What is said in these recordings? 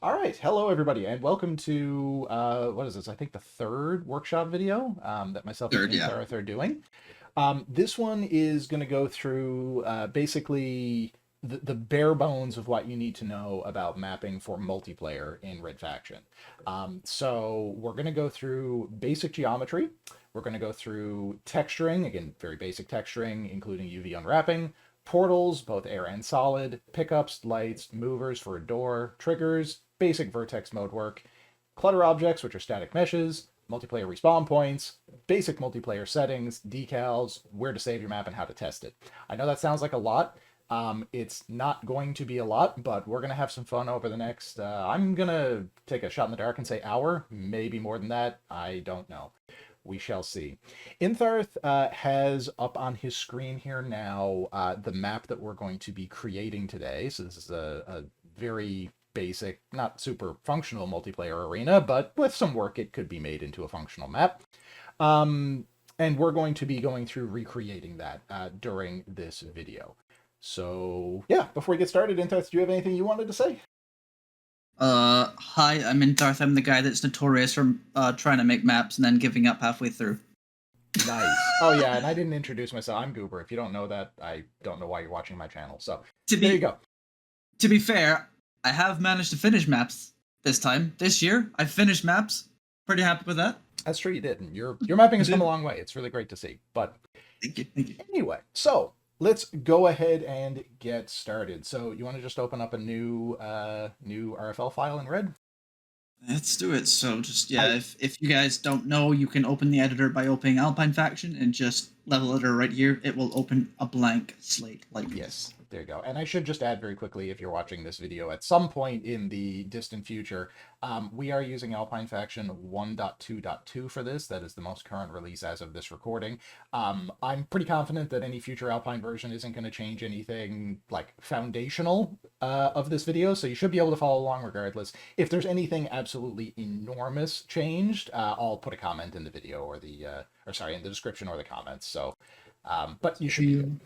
All right, hello everybody, and welcome to what is this? I think the third workshop video that myself and Third, yeah. Intharth are doing. This one is going to go through basically the bare bones of what you need to know about mapping for multiplayer in Red Faction. So we're going to go through basic geometry. We're going to go through texturing, again, very basic texturing, including UV unwrapping, portals, both air and solid, pickups, lights, movers for a door, triggers, basic vertex mode work, clutter objects, which are static meshes, multiplayer respawn points, basic multiplayer settings, decals, where to save your map, and how to test it. I know that sounds like a lot. It's not going to be a lot, but we're going to have some fun over the next, I'm going to take a shot in the dark and say hour, maybe more than that. I don't know. We shall see. Intharth has up on his screen here now the map that we're going to be creating today. So this is a very basic, not super functional multiplayer arena, but with some work it could be made into a functional map. And we're going to be going through recreating that during this video. So yeah, before we get started, Intharth, do you have anything you wanted to say? Hi, I'm Intharth. I'm the guy that's notorious for trying to make maps and then giving up halfway through. Nice. Oh yeah, and I didn't introduce myself. I'm Goober. If you don't know that, I don't know why you're watching my channel. So To there you be go. to be fair, I have managed to finish maps this time. This year, I've finished maps. Pretty happy with that. That's true, you did. And your mapping I has come a did. long way. It's really great to see. But Thank you. Thank you. anyway, so let's go ahead and get started. So you want to just open up a new RFL file in Red? Let's do it. So just I if you guys don't know, you can open the editor by opening Alpine Faction and just level editor right here. It will open a blank slate like Yes, this. there you go. And I should just add very quickly, if you're watching this video at some point in the distant future, we are using Alpine Faction 1.2.2 for this. That is the most current release as of this recording. I'm pretty confident that any future Alpine version isn't going to change anything like foundational of this video, so you should be able to follow along regardless. If there's anything absolutely enormous changed, I'll put a comment in the video or or sorry, in the description or the comments. So, but you should be good.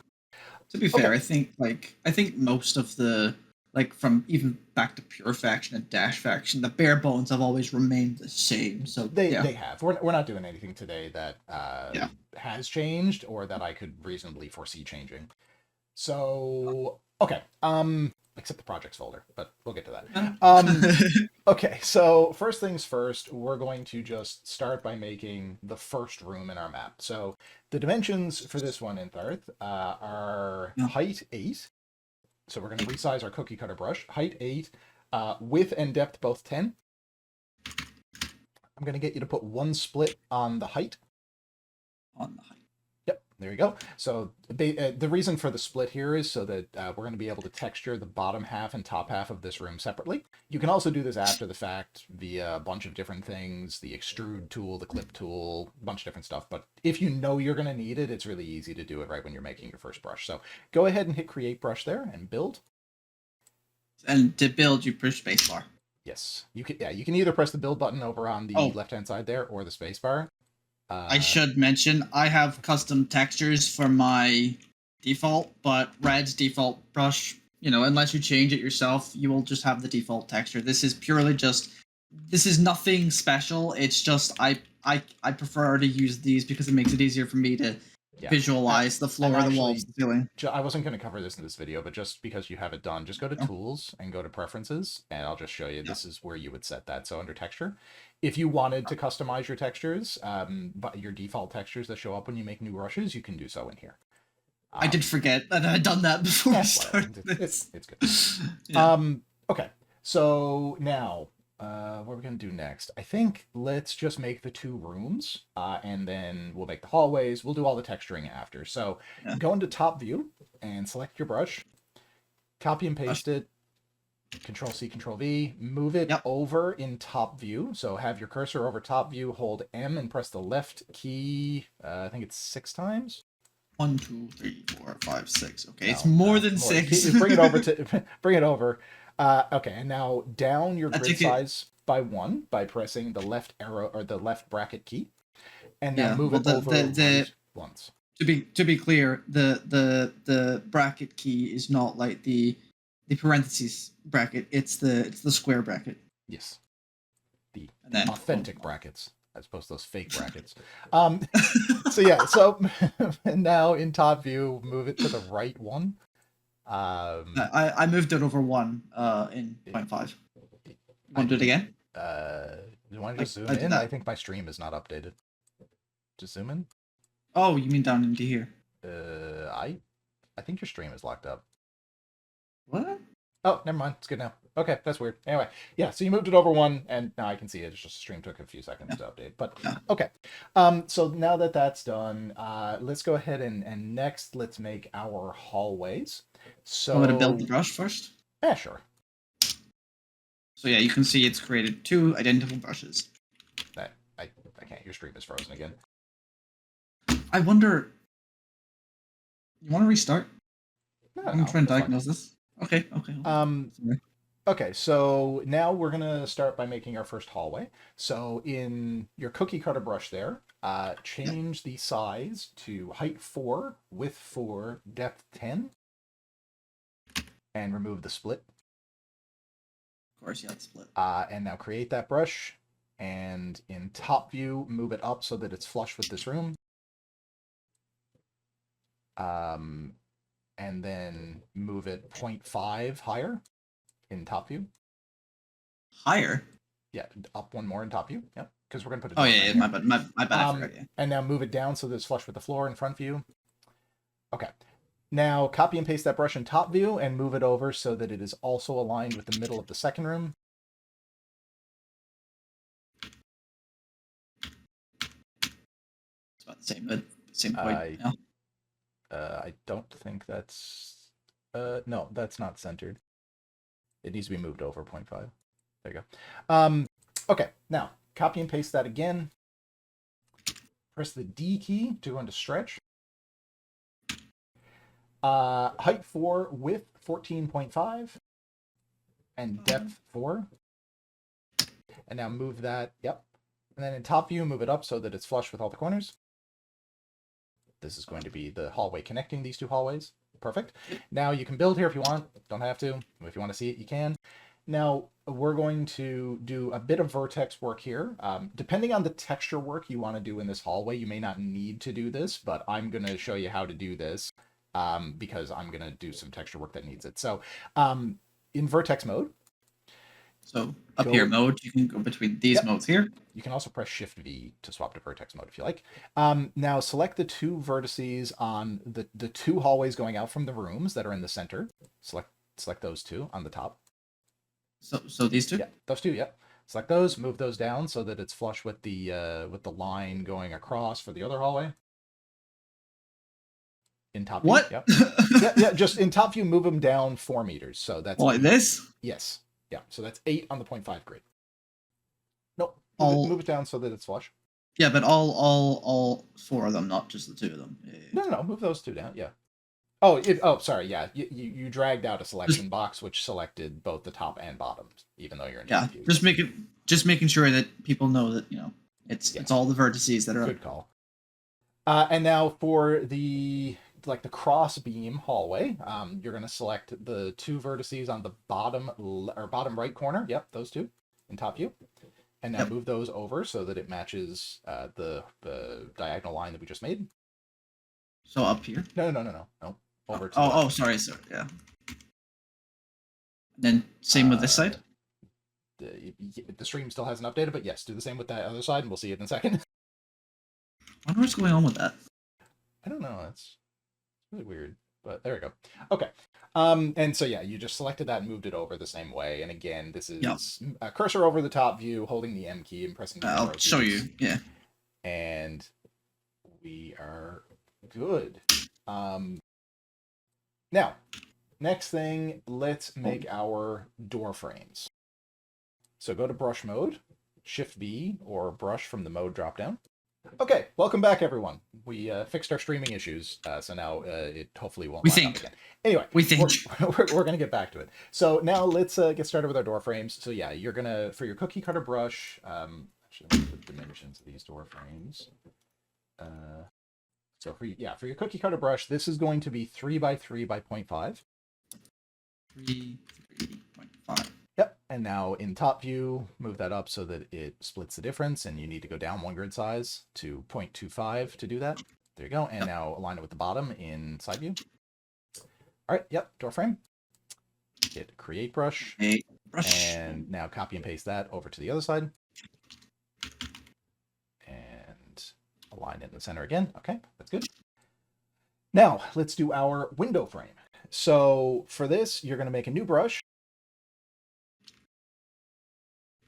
To be fair, Okay. I think most of the like from even back to pure faction and dash faction, the bare bones have always remained the same. So yeah, They have. We're not doing anything today that yeah. has changed or that I could reasonably foresee changing. So okay, except the projects folder, but we'll get to that. Okay, so first things first, we're going to just start by making the first room in our map. So the dimensions for this one in Tharth are Yeah. height 8. So we're going to resize our cookie cutter brush. Height 8, width and depth both 10. I'm going to get you to put one split on the height. On the height. Yep, there you go. So the reason for the split here is so that we're going to be able to texture the bottom half and top half of this room separately. You can also do this after the fact via a bunch of different things, the extrude tool, the clip tool, a bunch of different stuff. But if you know you're going to need it, it's really easy to do it right when you're making your first brush. So go ahead and hit create brush there and build. And to build, you push spacebar. Yes, you can. Yeah, you can either press the build button over on the Oh, left-hand side there or the spacebar. I Uh, should mention I have custom textures for my default, but Red's default brush, unless you change it yourself, you will just have the default texture. This is nothing special. It's just I prefer to use these because it makes it easier for me to yeah. visualize the And floor, the walls, actually, the ceiling. I wasn't going to cover this in this video, but just because you have it done, just go to Oh, Tools and go to Preferences, and I'll just show you. yeah. This is where you would set that. So under Texture, if you wanted to customize your textures, but your default textures that show up when you make new brushes, you can do so in here. I did forget that I had done that before we Whatever. started this. It's good. Yeah. Okay. So now, what are we going to do next? I think let's just make the two rooms, and then we'll make the hallways. We'll do all the texturing after. So Yeah. go into top view and select your brush, copy and paste it, Control C, Control V, move it Yep. over in top view. So have your cursor over top view, hold M and press the left key, I think it's 6 times. 1, 2, 3, 4, 5, 6. Okay, it's No, more than more. 6. Bring it over to bring it over. Okay, and now down your I grid took it. size by 1 by pressing the left arrow or the left bracket key, and now Yeah. move Well, it over the right once. to be clear, the bracket key is not like the the parentheses bracket. It's the square bracket. Yes. The And then authentic brackets, as opposed to those fake brackets. So yeah, so now in top view, move it to the right one. I moved it over 1 in 0.5. Want to do it again? You want to just zoom I did in? that. I think my stream is not updated. Just zoom in. Oh, you mean down into here? I think your stream is locked up. What? Oh, never mind. It's good now. Okay, that's weird. Anyway, yeah, so you moved it over 1, and now I can see it. It's just the stream took a few seconds to update. But okay. So now that that's done, let's go ahead and next let's make our hallways. So I'm gonna build the brush first. Yeah, sure. So yeah, you can see it's created 2 identical brushes. I can't. Your stream is frozen again. I wonder. You want to restart? No, I'm trying to that's fine. diagnose this. Okay. Sorry. Okay, so now we're gonna start by making our first hallway. So in your cookie cutter brush there, change the size to height 4, width 4, depth 10, and remove the split. Of course, yeah, it's split. And now create that brush, and in top view, move it up so that it's flush with this room. And then move it 0.5 higher in top view. Higher? Yeah, up 1 more in top view. Yep, because we're gonna put it. Oh yeah, my bad. I forgot, yeah. And now move it down so that it's flush with the floor in front view. Okay. Now copy and paste that brush in top view and move it over so that it is also aligned with the middle of the second room. It's about the same point. Yeah. I don't think that's... no, that's not centered. It needs to be moved over 0.5. There you go. Okay, now copy and paste that again. Press the D key to go into stretch. Height 4, width 14.5, and depth 4. And now move that, yep. And then in top view, move it up so that it's flush with all the corners. This is going to be the hallway connecting these 2 hallways. Perfect. Now you can build here if you want. Don't have to. If you want to see it, you can. Now we're going to do a bit of vertex work here. Depending on the texture work you want to do in this hallway, you may not need to do this, but I'm going to show you how to do this because I'm going to do some texture work that needs it. So in vertex mode. So up here mode, you can go between these modes here. You can also press Shift V to swap to vertex mode if you like. Now select the 2 vertices on the 2 hallways going out from the rooms that are in the center. Select those 2 on the top. So these 2? Yeah, those 2, yep. Select those, move those down so that it's flush with the line going across for the other hallway. In top view. What? Yep. yeah, just in top view, move them down 4 meters. So that's like 8. this? Yes. Yeah, so that's 8 on the 0.5 grid. Nope. Move it down so that it's flush. Yeah, but all 4 of them, not just the 2 of them. Yeah. No, move those 2 down. Yeah. Sorry. Yeah, you dragged out a selection box which selected both the top and bottom, even though you're in top view. Just making sure that people know that it's all the vertices that are good call. And now for the cross beam hallway, you're going to select the 2 vertices on the bottom right corner. Yep, those 2 in top view. And now move those over so that it matches the diagonal line that we just made. So up here? No. Over to sorry. Yeah. And then same with this side? The stream still hasn't updated, but yes, do the same with that other side, and we'll see it in a second. I wonder what's going on with that. I don't know. It's really weird, but there we go. Okay. And so yeah, you just selected that and moved it over the same way. And again, this is a cursor over the top view, holding the M key and pressing the arrow I'll show you. Yeah. And we are good. Now, next thing, let's make our door frames. So go to brush mode, Shift B or brush from the mode dropdown. Okay, welcome back, everyone. We fixed our streaming issues, so now it hopefully won't. We think. Again. Anyway, we're going to get back to it. So now let's get started with our door frames. So yeah, you're gonna for your cookie cutter brush. Actually, let me put the dimensions of these door frames. So for your cookie cutter brush, this is going to be 3 by 3 by 0.5. 3.5. Yep. And now in top view, move that up so that it splits the difference, and you need to go down one grid size to 0.25 to do that. There you go. And Yep. now align it with the bottom in side view. All right. Yep. Door frame. Hit create brush. A brush. And now copy and paste that over to the other side. And align it in the center again. Okay, that's good. Now let's do our window frame. So for this, you're going to make a new brush.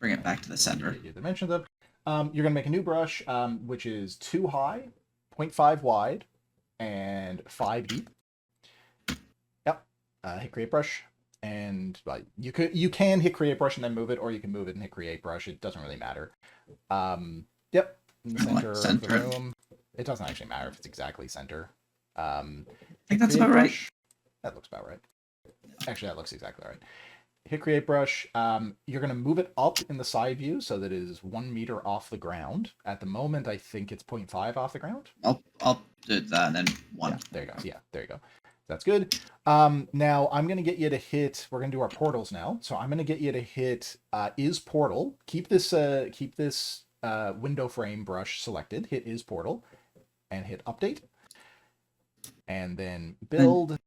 Bring it back to the center. Get your dimensions up. You're going to make a new brush, which is 2 high, 0.5 wide, and 5 deep. Yep. Hit create brush. And you can hit create brush and then move it, or you can move it and hit create brush. It doesn't really matter. Yep, in the center of the room. It doesn't actually matter if it's exactly center. I think that's about right. That looks about right. Actually, that looks exactly right. Hit create brush. You're going to move it up in the side view so that it is 1 meter off the ground. At the moment, I think it's 0.5 off the ground. I'll do that and then 1. Yeah, there you go. Yeah, there you go. That's good. Now I'm going to get you to hit, we're going to do our portals now. So I'm going to get you to hit is portal. Keep this window frame brush selected. Hit is portal and hit update. And then build.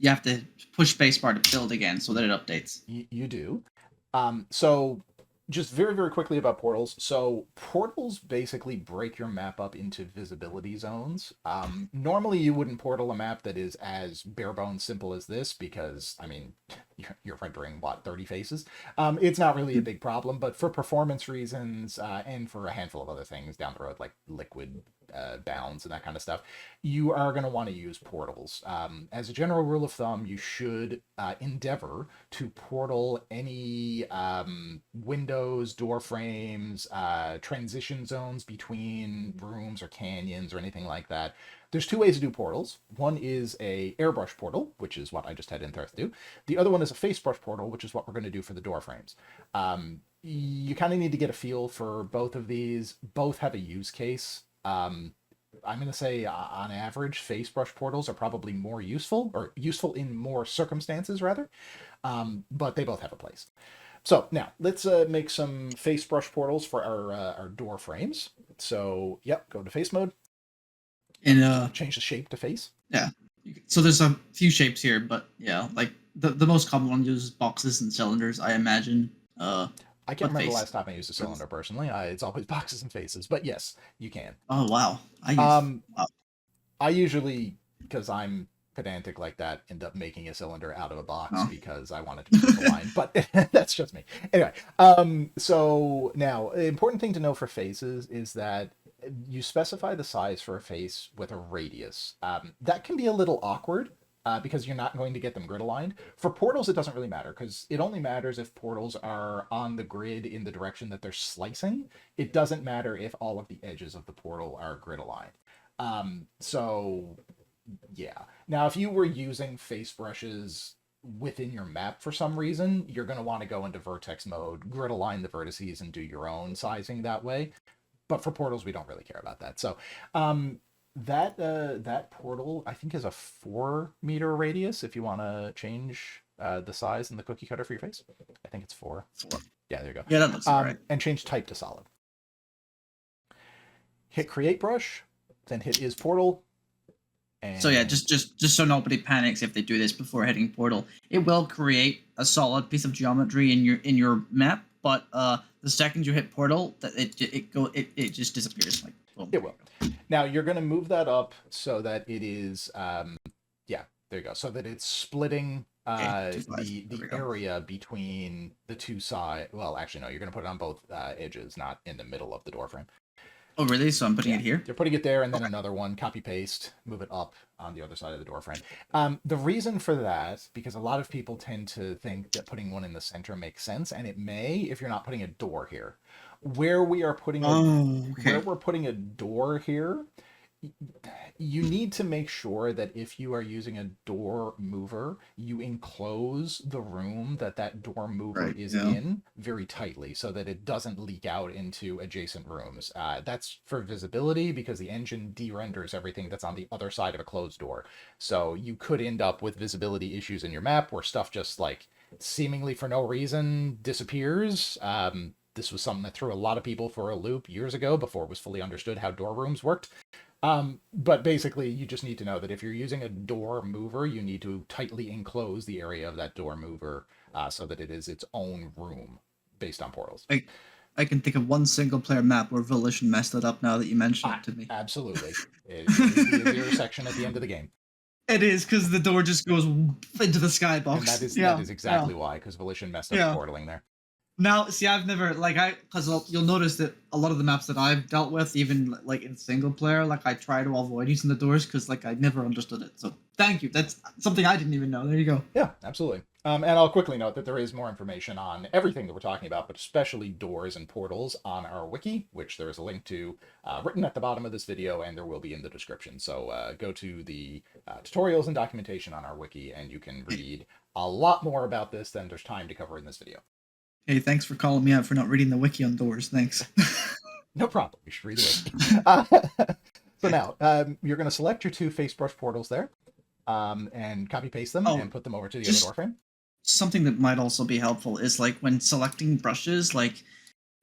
You have to push spacebar to build again so that it updates. You do. So just very, very quickly about portals. So portals basically break your map up into visibility zones. Normally you wouldn't portal a map that is as bare bones simple as this because, I mean, you're rendering, what, 30 faces? It's not really a big problem, but for performance reasons and for a handful of other things down the road, like liquid bounds and that kind of stuff, you are going to want to use portals. As a general rule of thumb, you should endeavor to portal any windows, door frames, transition zones between rooms or canyons or anything like that. There's 2 ways to do portals. One is a airbrush portal, which is what I just had Intharth do. The other one is a face brush portal, which is what we're going to do for the door frames. You kind of need to get a feel for both of these. Both have a use case. I'm going to say on average, face brush portals are probably more useful, or useful in more circumstances rather, but they both have a place. So now let's make some face brush portals for our door frames. So yep, go to face mode. And change the shape to face. Yeah. So there's a few shapes here, but yeah, like the most common one uses boxes and cylinders, I imagine. I can't remember the last time I used a cylinder personally. It's always boxes and faces, but yes, you can. Oh wow! I usually, because I'm pedantic like that, end up making a cylinder out of a box because I want it to be the line. But that's just me. Anyway, so now the important thing to know for faces is that you specify the size for a face with a radius. That can be a little awkward. Because you're not going to get them grid aligned. For portals, it doesn't really matter because it only matters if portals are on the grid in the direction that they're slicing. It doesn't matter if all of the edges of the portal are grid aligned. So yeah. Now, if you were using face brushes within your map for some reason, you're going to want to go into Vertex mode, grid align the vertices, and do your own sizing that way. But for portals, we don't really care about that. So that portal I think is a 4 meter radius if you want to change the size and the cookie cutter for your face. I think it's 4. Yeah, there you go. Yeah, that looks right. And change type to solid. Hit create brush, then hit is portal. And so yeah, just so nobody panics if they do this before hitting portal, it will create a solid piece of geometry in your map, but the second you hit portal, that it just disappears. Like boom. It will. Now you're going to move that up so that it is, yeah, there you go. So that it's splitting the area between the 2 sides. Well, actually, no, you're going to put it on both edges, not in the middle of the door frame. Oh, really? So I'm putting it here? You're putting it there, and then another one, copy paste, move it up on the other side of the door frame. The reason for that, because a lot of people tend to think that putting one in the center makes sense, and it may if you're not putting a door here. Where we are putting where we're putting a door here you need to make sure that if you are using a door mover, you enclose the room that that door mover Right. is Yeah. in very tightly so that it doesn't leak out into adjacent rooms. That's for visibility because the engine de-renders everything that's on the other side of a closed door. So you could end up with visibility issues in your map where stuff just like seemingly for no reason disappears. This was something that threw a lot of people for a loop years ago before it was fully understood how door rooms worked. But basically, you just need to know that if you're using a door mover, you need to tightly enclose the area of that door mover so that it is its own room based on portals. I can think of one single player map where Volition messed it up now that you mention it to me. Absolutely. It is the Azir section at the end of the game. It is because the door just goes into the And that skybox. is Yeah, exactly why, because Volition messed up yeah. portaling there. Now, see, I've never because you'll notice that a lot of the maps that I've dealt with, even like in single player, like I try to avoid using the doors because like I never understood it. So thank you. That's something I didn't even know. There you go. Yeah, absolutely. And I'll quickly note that there is more information on everything that we're talking about, but especially doors and portals on our wiki, which there is a link to written at the bottom of this video, and there will be in the description. So go to the tutorials and documentation on our wiki, and you can read a lot more about this than there's time to cover in this video. Hey, thanks for calling me out for not reading the wiki on doors. Thanks. No problem. You should read the wiki. So now you're going to select your two face brush portals there and copy paste them and put them over to the other door frame. Something that might also be helpful is like when selecting brushes, like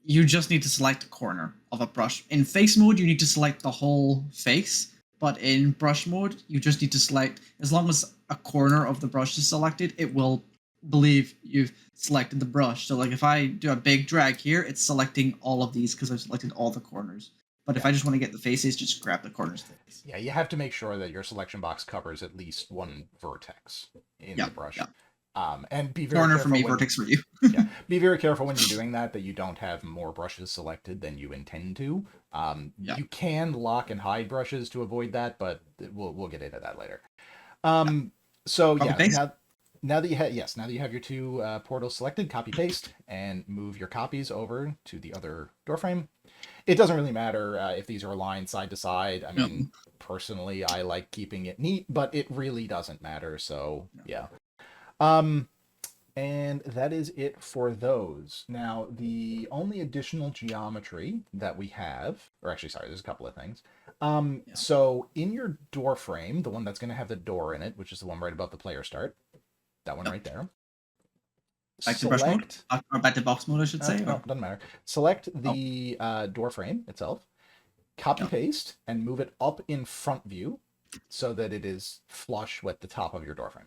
you just need to select a corner of a brush. In face mode, you need to select the whole face, but in brush mode, you just need to select, as long as a corner of the brush is selected, it will believe you've selected the brush. So like if I do a big drag here, it's selecting all of these because I've selected all the corners. But if I just want to get the faces, just grab the corners. Yeah, you have to make sure that your selection box covers at least one vertex in the brush. And be very corner careful for me, vertex for you. Yeah, be very careful when you're doing that you don't have more brushes selected than you intend to. You can lock and hide brushes to avoid that, but we'll get into that later. So yeah, now that you have your two portals selected, copy paste and move your copies over to the other door frame. It doesn't really matter if these are aligned side to side. I mean, personally, I like keeping it neat, but it really doesn't matter. So yeah. And that is it for those. Now, the only additional geometry that we have, or actually, sorry, there's a couple of things. So in your door frame, the one that's going to have the door in it, which is the one right above the player start, that one right there. Back to brush mode? Or back to box mode, I should say? No, doesn't matter. Select the door frame itself, copy paste, and move it up in front view so that it is flush with the top of your door frame.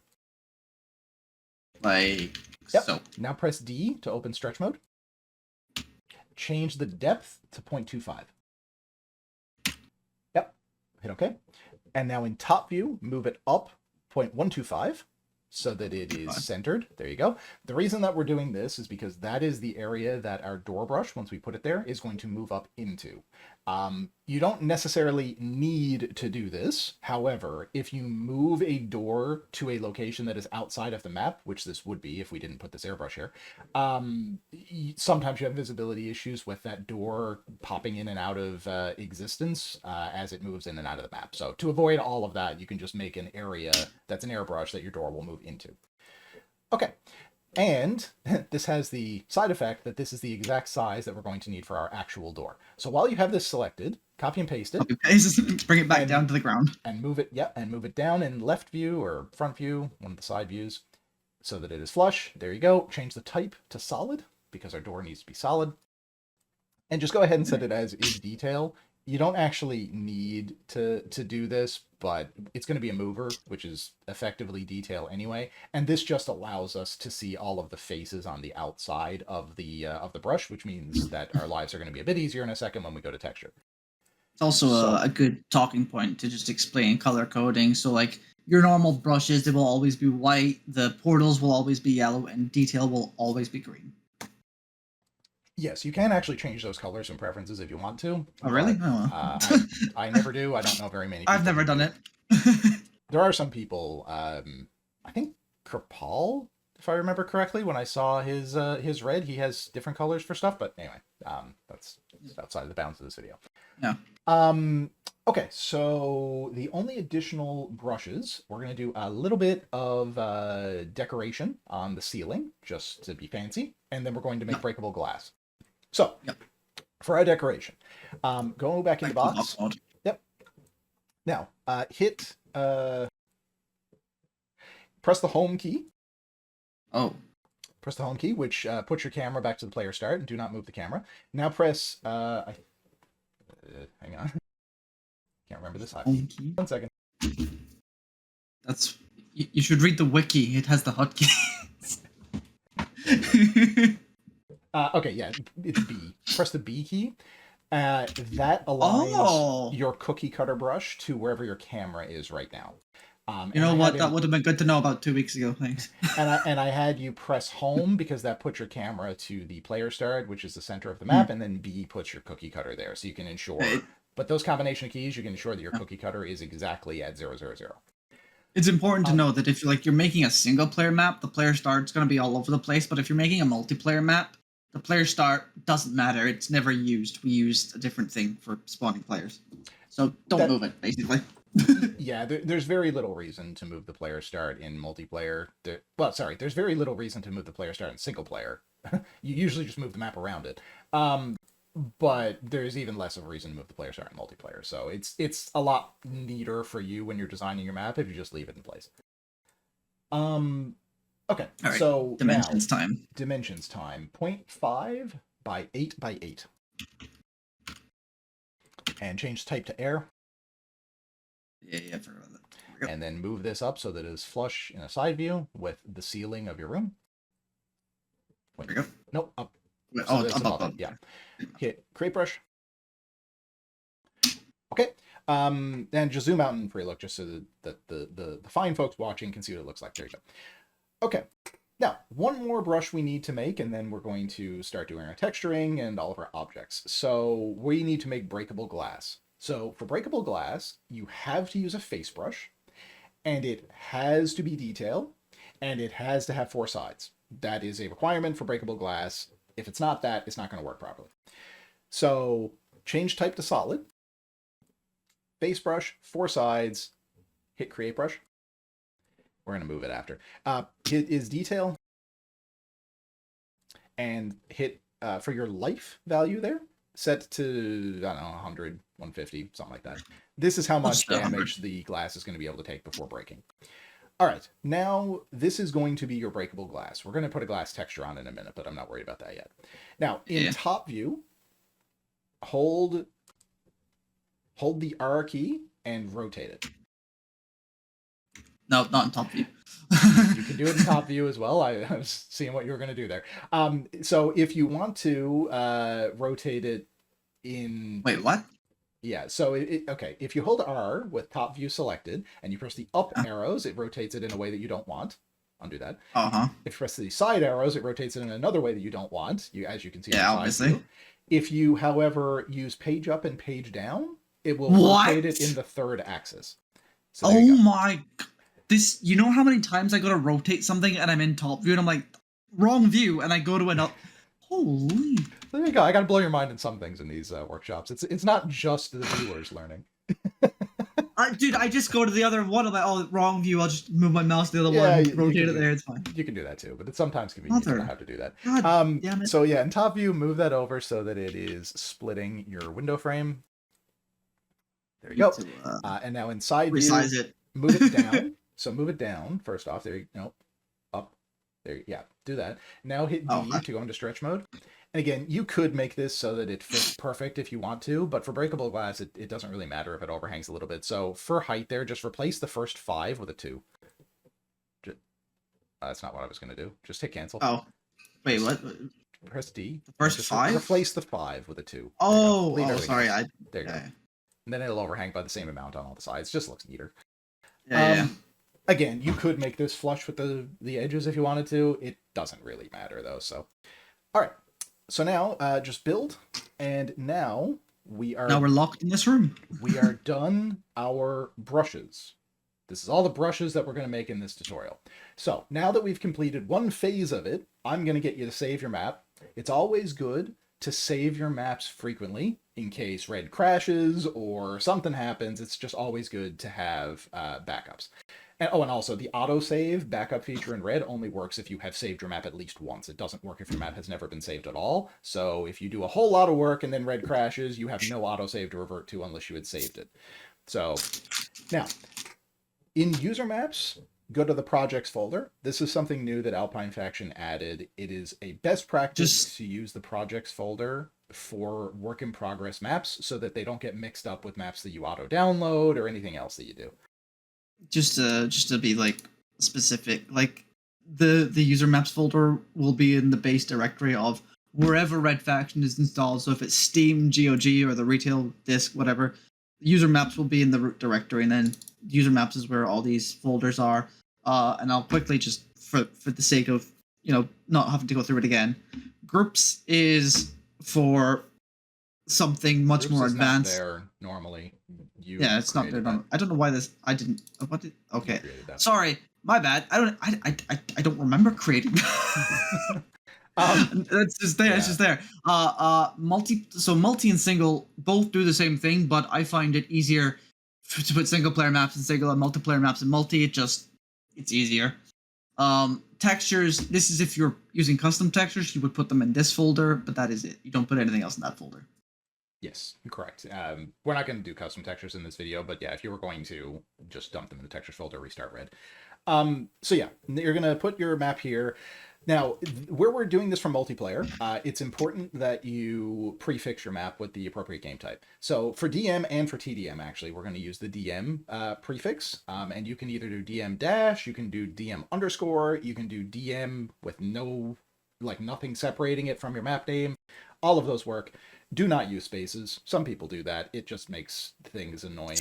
Like so. Now press D to open stretch mode. Change the depth to 0.25. Yep. Hit OK. And now in top view, move it up 0.125 so that it is centered. There you go. The reason that we're doing this is because that is the area that our door brush, once we put it there, is going to move up into. You don't necessarily need to do this. However, if you move a door to a location that is outside of the map, which this would be if we didn't put this airbrush here, sometimes you have visibility issues with that door popping in and out of existence as it moves in and out of the map. So to avoid all of that, you can just make an area that's an airbrush that your door will move into. Okay. And this has the side effect that this is the exact size that we're going to need for our actual door. So while you have this selected, copy and paste it. Bring it back down to the ground. And move it, and move it down in left view or front view, one of the side views, so that it is flush. There you go. Change the type to solid because our door needs to be solid. And just go ahead and set it as in detail. You don't actually need to do this, but it's going to be a mover, which is effectively detail anyway. And this just allows us to see all of the faces on the outside of the brush, which means that our lives are going to be a bit easier in a second when we go to texture. It's also a good talking point to just explain color coding. So like your normal brushes, they will always be white. The portals will always be yellow, and detail will always be green. Yes, you can actually change those colors and preferences if you want to. Oh, really? I never do. I don't know very many people. I've never done it. There are some people, I think Kripal, if I remember correctly, when I saw his red, he has different colors for stuff. But anyway, that's outside of the bounds of this video. Yeah. Okay, so the only additional brushes, we're going to do a little bit of decoration on the ceiling, just to be fancy, and then we're going to make Yep. breakable glass. So, Yep. for our decoration, go back into Back to box. mode. Yep. Now, press the home key. Oh. Press the home key, which puts your camera back to the player start, and do not move the camera. Now press, hang on. Can't remember this Home hotkey. key. 1 second. That's you should read the wiki. It has the hotkeys. Okay, yeah, it's B. Press the B key. That aligns your cookie cutter brush to wherever your camera is right now. You know what? That would have been good to know about 2 weeks ago. Thanks. and I had you press home because that puts your camera to the player start, which is the center of the map, and then B puts your cookie cutter there, so you can ensure. But those combination of keys, you can ensure that your cookie cutter is exactly at 000. It's important to know that if you're making a single player map, the player start's going to be all over the place. But if you're making a multiplayer map, the player start doesn't matter. It's never used. We used a different thing for spawning players. So don't move it, basically. Yeah, there's very little reason to move the player start in multiplayer. There's very little reason to move the player start in single player. You usually just move the map around it. But there's even less of a reason to move the player start in multiplayer. So it's a lot neater for you when you're designing your map if you just leave it in place. Okay, all right, so dimensions time. Dimensions time. 0.5 by 8 by 8. And change type to air. Yeah, I forgot that. And then move this up so that it is flush in a side view with the ceiling of your room. There we go. Nope, up. So up. Yeah. Hit create brush. Okay. And just zoom out and free look just so that the fine folks watching can see what it looks like. There you go. Okay. Now, one more brush we need to make, and then we're going to start doing our texturing and all of our objects. So we need to make breakable glass. So for breakable glass, you have to use a face brush, and it has to be detail, and it has to have 4 sides. That is a requirement for breakable glass. If it's not that, it's not going to work properly. So change type to solid, face brush, 4 sides, hit create brush. We're going to move it after. Hit is detail, and hit for your life value there, set to, I don't know, 100, 150, something like that. This is how much damage the glass is going to be able to take before breaking. All right, now this is going to be your breakable glass. We're going to put a glass texture on in a minute, but I'm not worried about that yet. Now, in top view, hold the R key and rotate it. No, not in top view. You can do it in top view as well. I was seeing what you were going to do there. So if you want to rotate it in... Wait, what? Yeah, so okay, if you hold R with top view selected and you press the up arrows, it rotates it in a way that you don't want. Undo that. If you press the side arrows, it rotates it in another way that you don't want. As you can see. Yeah, obviously. If you, however, use page up and page down, it will rotate it in the 3rd axis. So oh my! This, you know how many times I go to rotate something and I'm in top view and I'm like, wrong view, and I go to another. Holy! There you go. I gotta blow your mind in some things in these workshops. It's not just the viewers learning. Dude, I just go to the other one. I'm like, oh, wrong view. I'll just move my mouse to the other one, rotate it there. It's fine. You can do that too, but it's sometimes convenient to have to do that. God damn it. So yeah, in top view, move that over so that it is splitting your window frame. There you go. And now inside view, resize it. Move it down. So move it down first off. There you go. Up. There. Yeah. Do that. Now hit D to go into stretch mode. And again, you could make this so that it fits perfect if you want to, but for breakable glass, it doesn't really matter if it overhangs a little bit. So for height there, just replace the first 5 with a 2. That's not what I was going to do. Just hit cancel. Oh, wait, what? Press D. The first 5? Replace the 5 with a 2. Oh, sorry. There you go. And then it'll overhang by the same amount on all the sides. Just looks neater. Yeah. Again, you could make this flush with the edges if you wanted to. It doesn't really matter, though. So, all right. So now, just build, and now we're locked in this room. We are done our brushes. This is all the brushes that we're going to make in this tutorial. So now that we've completed one phase of it, I'm going to get you to save your map. It's always good to save your maps frequently in case red crashes or something happens. It's just always good to have backups. And also the autosave backup feature in red only works if you have saved your map at least once. It doesn't work if your map has never been saved at all. So if you do a whole lot of work and then red crashes, you have no autosave to revert to unless you had saved it. So now, in user maps, go to the projects folder. This is something new that Alpine Faction added. It is a best practice to use the projects folder for work in progress maps so that they don't get mixed up with maps that you auto download or anything else that you do. Just to be like specific, like the user maps folder will be in the base directory of wherever Red Faction is installed. So if it's Steam, GOG, or the retail disk, whatever, user maps will be in the root directory, and then user maps is where all these folders are. And I'll quickly, just for the sake of not having to go through it again, groups is for something much Groups more is advanced. Not there normally. It's not there. I don't know why this. I didn't. What did? Okay, sorry, my bad. I don't remember creating. That's just there. Yeah. It's just there. Multi and single both do the same thing, but I find it easier to put single player maps in single and multiplayer maps in multi. It's easier. Textures. This is if you're using custom textures, you would put them in this folder, but that is it. You don't put anything else in that folder. Yes, correct. We're not going to do custom textures in this video, but yeah, if you were going to, just dump them in the textures folder, restart red. So yeah, you're going to put your map here. Now, where we're doing this for multiplayer, it's important that you prefix your map with the appropriate game type. So for DM and for TDM, actually, we're going to use the DM prefix. And you can either do DM dash, you can do DM underscore, you can do DM with nothing separating it from your map name. All of those work. Do not use spaces. Some people do that. It just makes things annoying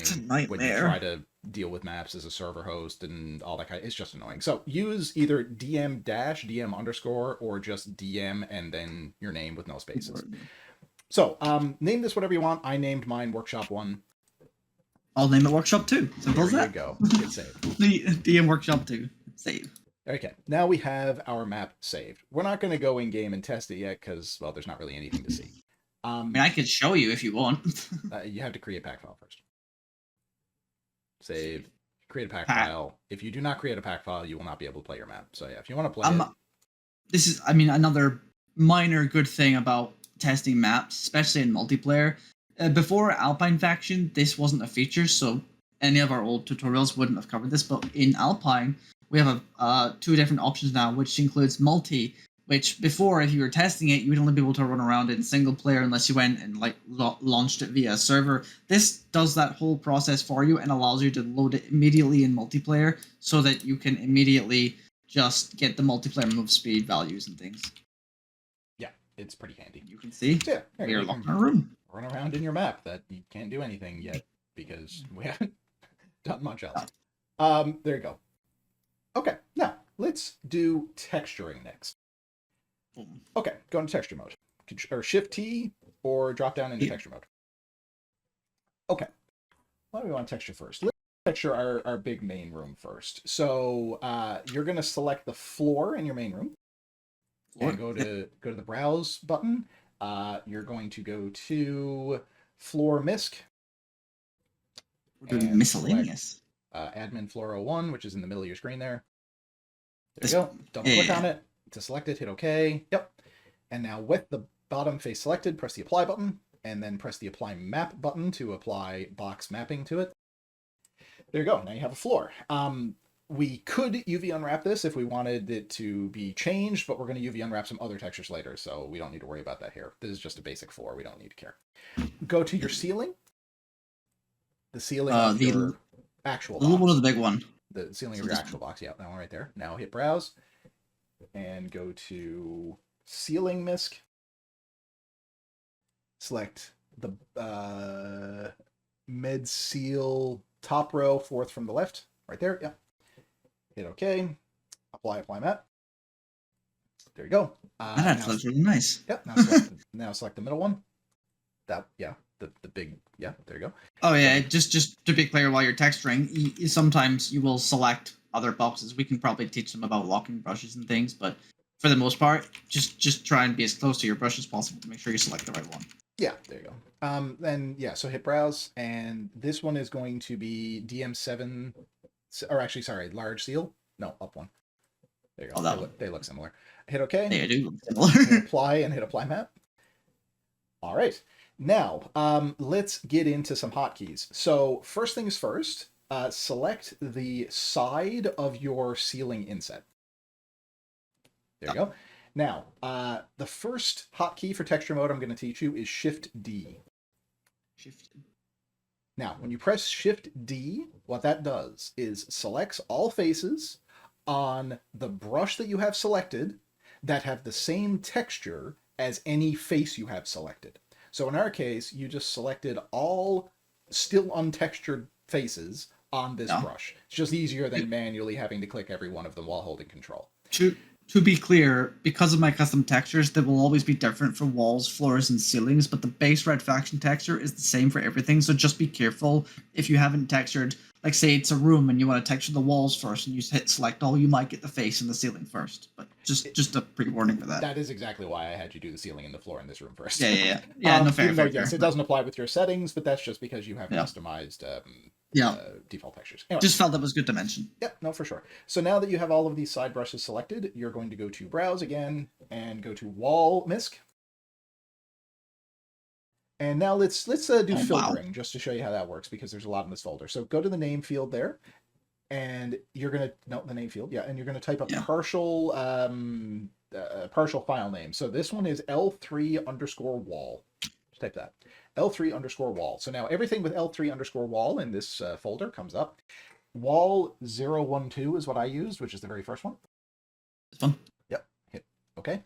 when you try to deal with maps as a server host and all that kind of, it's just annoying. So use either DM dash, DM underscore, or just DM and then your name with no spaces. So name this whatever you want. I named mine Workshop 1. I'll name it Workshop 2. Simple as that. There you go. Hit save. DM Workshop 2. Save. Okay, now we have our map saved. We're not going to go in game and test it yet because, well, there's not really anything to see. I mean, I could show you if you want. You have to create a pack file first. Save, create a pack file. If you do not create a pack file, you will not be able to play your map. So yeah, if you want to play it. This is, another minor good thing about testing maps, especially in multiplayer. Before Alpine Faction, this wasn't a feature, so any of our old tutorials wouldn't have covered this, but in Alpine, we have two different options now, which includes multi, which before, if you were testing it, you would only be able to run around in single player unless you went and launched it via a server. This does that whole process for you and allows you to load it immediately in multiplayer so that you can immediately just get the multiplayer move speed values and things. Yeah, it's pretty handy. You can see we're locked in a room. Run around in your map that you can't do anything yet because we haven't done much else. There you go. Okay, now let's do texturing next. Okay, go into texture mode. Or Shift T or drop down into texture mode. Okay, what do we want to texture first? Let's texture our big main room first. So you're going to select the floor in your main room and go to the browse button. You're going to go to floor misc. We're doing miscellaneous. Admin floor 01, which is in the middle of your screen there. There you go. Double click on it to select it, hit OK. Yep. And now with the bottom face selected, press the apply button and then press the apply map button to apply box mapping to it. There you go. Now you have a floor. We could UV unwrap this if we wanted it to be changed, but we're going to UV unwrap some other textures later, so we don't need to worry about that here. This is just a basic floor. We don't need to care. Go to your ceiling. The ceiling of your actual box. The little one of the big one. The ceiling of your actual box. Yeah, that one right there. Now hit browse and go to ceiling misc. Select the med seal top row, fourth from the left, right there. Yeah. Hit OK. Apply map. There you go. That looks really nice. Yep. Now select the middle one. The big, there you go. Oh yeah, just to be clear, while you're texturing, sometimes you will select other boxes. We can probably teach them about locking brushes and things, but for the most part, just try and be as close to your brush as possible to make sure you select the right one. Yeah, there you go. Then yeah, so hit browse, and this one is going to be DM7, or actually, sorry, large seal. No, up one. There you go. Oh, that one. They look similar. Hit OK. They do look Hit similar. apply and hit apply map. All right. Now, let's get into some hotkeys. So first things first, select the side of your ceiling inset. There you go. Now, the first hotkey for texture mode I'm going to teach you is Shift D. Shift. Now, when you press Shift D, what that does is selects all faces on the brush that you have selected that have the same texture as any face you have selected. So in our case, you just selected all still untextured faces on this brush. It's just easier than manually having to click every one of them while holding control. To be clear, because of my custom textures, they will always be different for walls, floors, and ceilings, but the base red faction texture is the same for everything, so just be careful if you haven't textured, like say it's a room and you want to texture the walls first and you hit select all, you might get the face and the ceiling first, but just a pre-warning for that. That is exactly why I had you do the ceiling and the floor in this room first. Yeah, no, fair, even though, fair, yes, fair. it doesn't apply with your settings, but that's just because you have customized default textures. Anyway. Just felt that was good to mention. Yep, no, for sure. So now that you have all of these side brushes selected, you're going to go to Browse again and go to Wall Misc. And now let's do filtering just to show you how that works, because there's a lot in this folder. So go to the name field there, and you're gonna the name field, yeah, and you're gonna type a partial file name. So this one is L3_wall. Just type that. L3_wall. So now everything with L3_wall in this folder comes up. Wall 012 is what I used, which is the very first one. This one? Yep. Hit OK.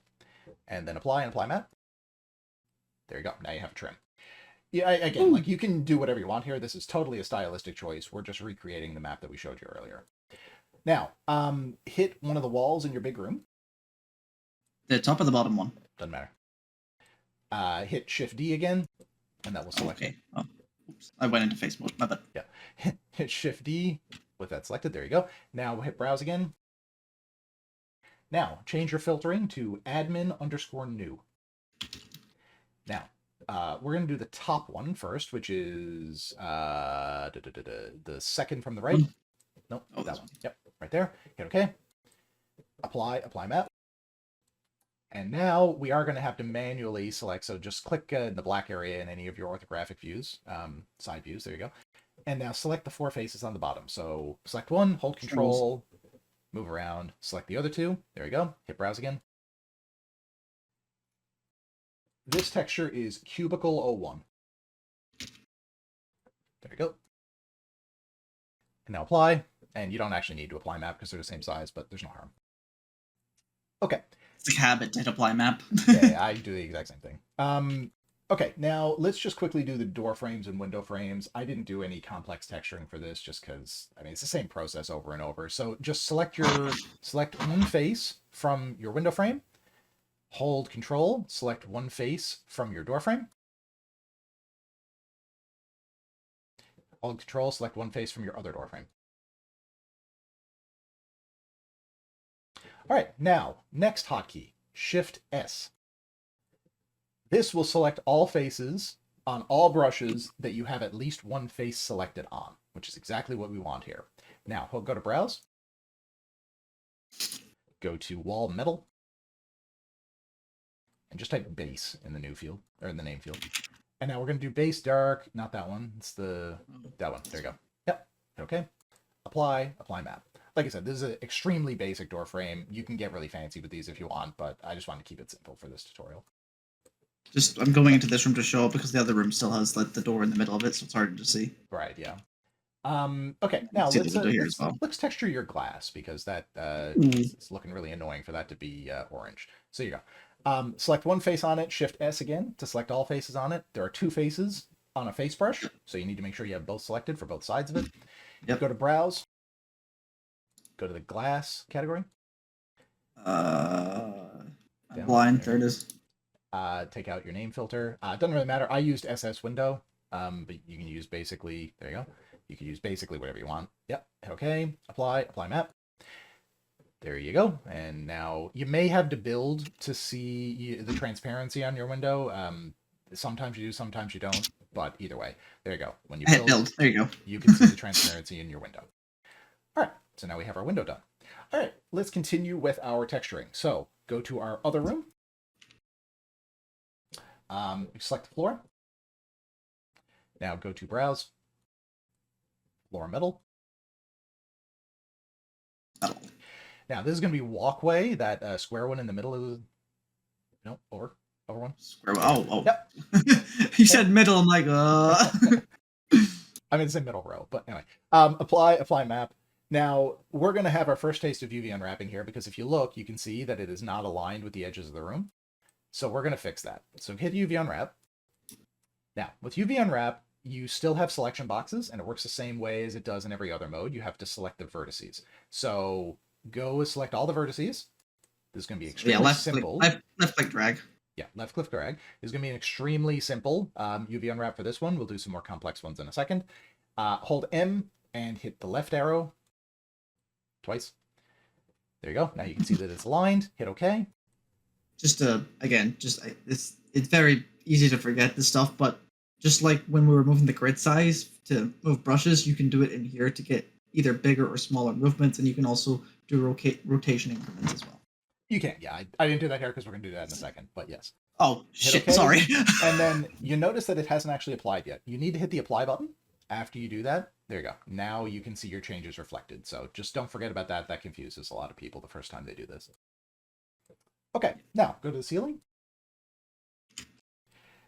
And then apply and apply map. There you go. Now you have a trim. Yeah, again, like you can do whatever you want here. This is totally a stylistic choice. We're just recreating the map that we showed you earlier. Now, hit one of the walls in your big room. The top or the bottom one? Doesn't matter. Hit Shift D again, and that will select it. Oh, oops. I went into face mode. My bad. Yeah. Hit Shift D with that selected. There you go. Now we'll hit Browse again. Now, change your filtering to admin_new. Now, we're going to do the top one first, which is the second from the right. Nope, that one. Yep, right there. Hit OK. Apply map. And now we are going to have to manually select. So just click in the black area in any of your orthographic views, side views. There you go. And now select the 4 faces on the bottom. So select one, hold Control, move around, select the other 2. There you go. Hit Browse again. This texture is Cubicle 01. There you go. And now apply. And you don't actually need to apply map because they're the same size, but there's no harm. Okay. It's a habit to hit apply map. Yeah, I do the exact same thing. Okay, now let's just quickly do the door frames and window frames. I didn't do any complex texturing for this just because, I mean, it's the same process over and over. So just select one face from your window frame, hold Control, select one face from your door frame. Hold Control, select one face from your other door frame. All right, now, next hotkey, Shift S. This will select all faces on all brushes that you have at least one face selected on, which is exactly what we want here. Now, we'll go to Browse. Go to Wall Metal. And just type base in the new field, or in the name field. And now we're going to do base dark, not that one. It's that one. There you go. Yep. Okay. Apply map. Like I said, this is an extremely basic door frame. You can get really fancy with these if you want, but I just want to keep it simple for this tutorial. I'm going into this room to show up because the other room still has like the door in the middle of it, so it's hard to see. Right, yeah. Okay, now let's texture your glass because that it's looking really annoying for that to be orange. So you go. Select one face on it, Shift S again to select all faces on it. There are 2 faces on a face brush, so you need to make sure you have both selected for both sides of it. Yep. Go to Browse. Go to the glass category. I'm blind. There it is. Take out your name filter. It doesn't really matter. I used SS window, but you can use basically, there you go. You can use basically whatever you want. Yep, hit OK, apply map. There you go. And now you may have to build to see the transparency on your window. Sometimes you do, sometimes you don't. But either way, there you go. When you I hit build, build. There you go. you can see the transparency in your window. All right, so now we have our window done. All right, let's continue with our texturing. So go to our other room. Select the floor. Now go to Browse, Floor Metal. Metal. Now this is going to be Walkway, that square one in the middle of the... No, over one. Square. Oh. Yep. You said middle. I'm like, I mean, it's in middle row, but anyway. Apply map. Now, we're going to have our first taste of UV unwrapping here, because if you look, you can see that it is not aligned with the edges of the room. So we're going to fix that. So hit UV unwrap. Now, with UV unwrap, you still have selection boxes, and it works the same way as it does in every other mode. You have to select the vertices. So go select all the vertices. This is going to be extremely simple. Left click drag. Yeah, left click drag. This is going to be an extremely simple UV unwrap for this one. We'll do some more complex ones in a second. Hold M and hit the left arrow twice. There you go. Now you can see that it's aligned. Hit OK. Again, it's very easy to forget this stuff, but just like when we were moving the grid size to move brushes, you can do it in here to get either bigger or smaller movements, and you can also do rotation increments as well. You can, yeah. I didn't do that here because we're going to do that in a second, but yes. Oh, shit, OK, sorry. And then you notice that it hasn't actually applied yet. You need to hit the apply button. After you do that, there you go. Now you can see your changes reflected. So just don't forget about that. That confuses a lot of people the first time they do this. Okay, now go to the ceiling.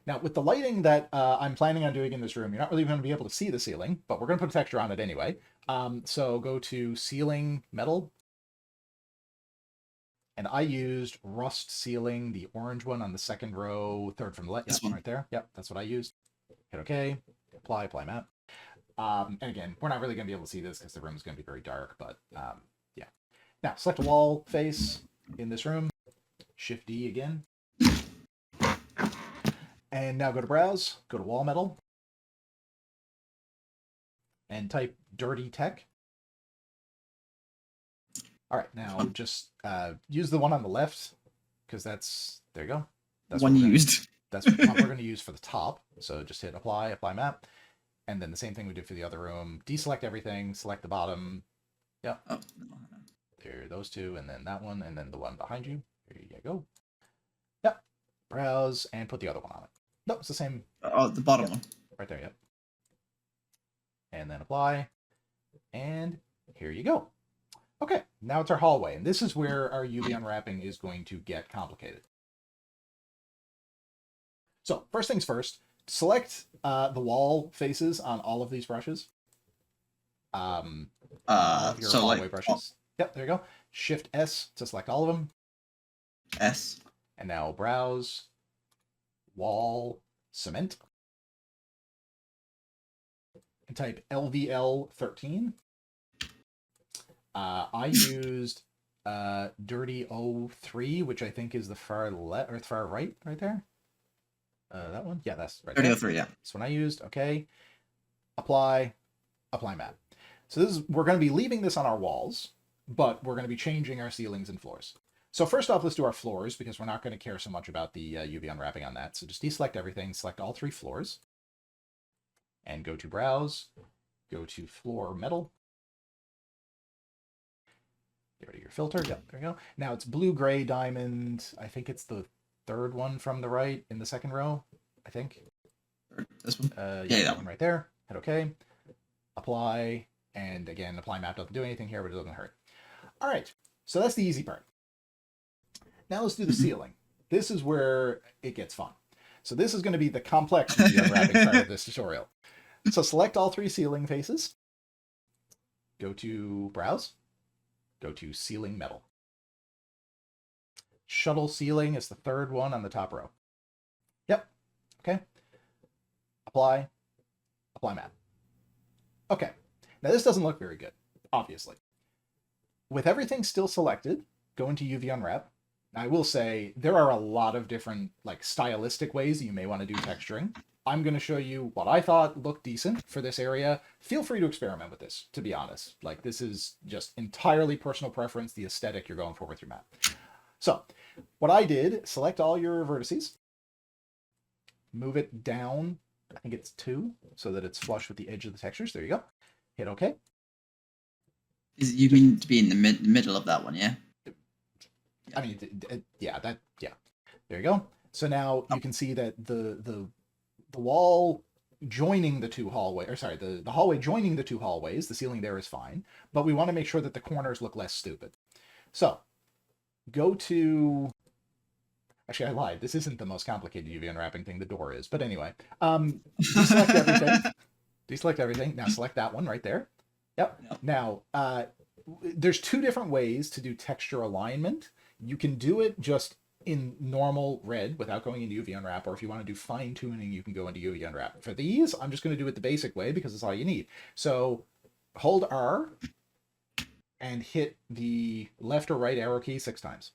Now, with the lighting that I'm planning on doing in this room, you're not really going to be able to see the ceiling, but we're going to put a texture on it anyway. So go to Ceiling Metal. And I used Rust Ceiling, the orange one on the second row, third from the left. Yep, right there. Yep, that's what I used. Hit OK. Apply map. And again, we're not really going to be able to see this because the room is going to be very dark, but yeah. Now, select a wall face in this room. Shift D again. And now go to Browse, go to Wall Metal, and type Dirty Tech. All right, now just use the one on the left, because there you go. That's one used. That's what we're going to use for the top. So just hit apply map. And then the same thing we did for the other room. Deselect everything, select the bottom. Yep. Oh, no. There are those two, and then that one, and then the one behind you. There you go. Yep. Browse, and put the other one on it. No, it's the same. Oh, the bottom one. Right there, yep. And then apply. And here you go. Okay, now it's our hallway. And this is where our UV unwrapping is going to get complicated. So first things first, select the wall faces on all of these brushes. Your hallway brushes. Yep, there you go. Shift S to select all of them. S. And now browse, wall, cement. And type LVL13. I used Dirty 03, which I think is the far left or far right there. That one? Yeah, that's right. Dirty 03, yeah. That's one I used. Okay. Apply map. So we're going to be leaving this on our walls, but we're going to be changing our ceilings and floors. So first off, let's do our floors, because we're not going to care so much about the UV unwrapping on that. So just deselect everything, select all 3 floors, and go to Browse, go to Floor Metal. Get rid of your filter. Yep, there you go. Now it's blue, gray, diamond. I think it's the third one from the right in the second row, I think. This one? Yeah, that one right there. Hit OK. Apply. And again, apply map doesn't do anything here, but it doesn't hurt. All right, so that's the easy part. Now let's do the ceiling. This is where it gets fun. So this is going to be the complex unwrapping part of this tutorial. So select all 3 ceiling faces. Go to Browse. Go to Ceiling Metal. Shuttle Ceiling is the third one on the top row. Yep. Okay. Apply map. Okay. Now this doesn't look very good, obviously. With everything still selected, go into UV Unwrap. I will say there are a lot of different like stylistic ways you may want to do texturing. I'm going to show you what I thought looked decent for this area. Feel free to experiment with this, to be honest. Like, this is just entirely personal preference, the aesthetic you're going for with your map. So, what I did, select all your vertices, move it down, I think it's 2, so that it's flush with the edge of the textures. There you go. Hit OK. You mean to be in the middle of that one, yeah? I mean, yeah. There you go. So now you can see that the wall joining the two hallways, or sorry, the hallway joining the two hallways, the ceiling there is fine, but we want to make sure that the corners look less stupid. So go to, actually I lied, this isn't the most complicated UV unwrapping thing, the door is, but anyway, deselect everything, deselect everything, now select that one right there. Yep. Now, there's 2 different ways to do texture alignment. You can do it just in normal red without going into UV unwrap, or if you want to do fine tuning, you can go into UV unwrap. For these, I'm just going to do it the basic way because it's all you need. So hold R and hit the left or right arrow key 6 times.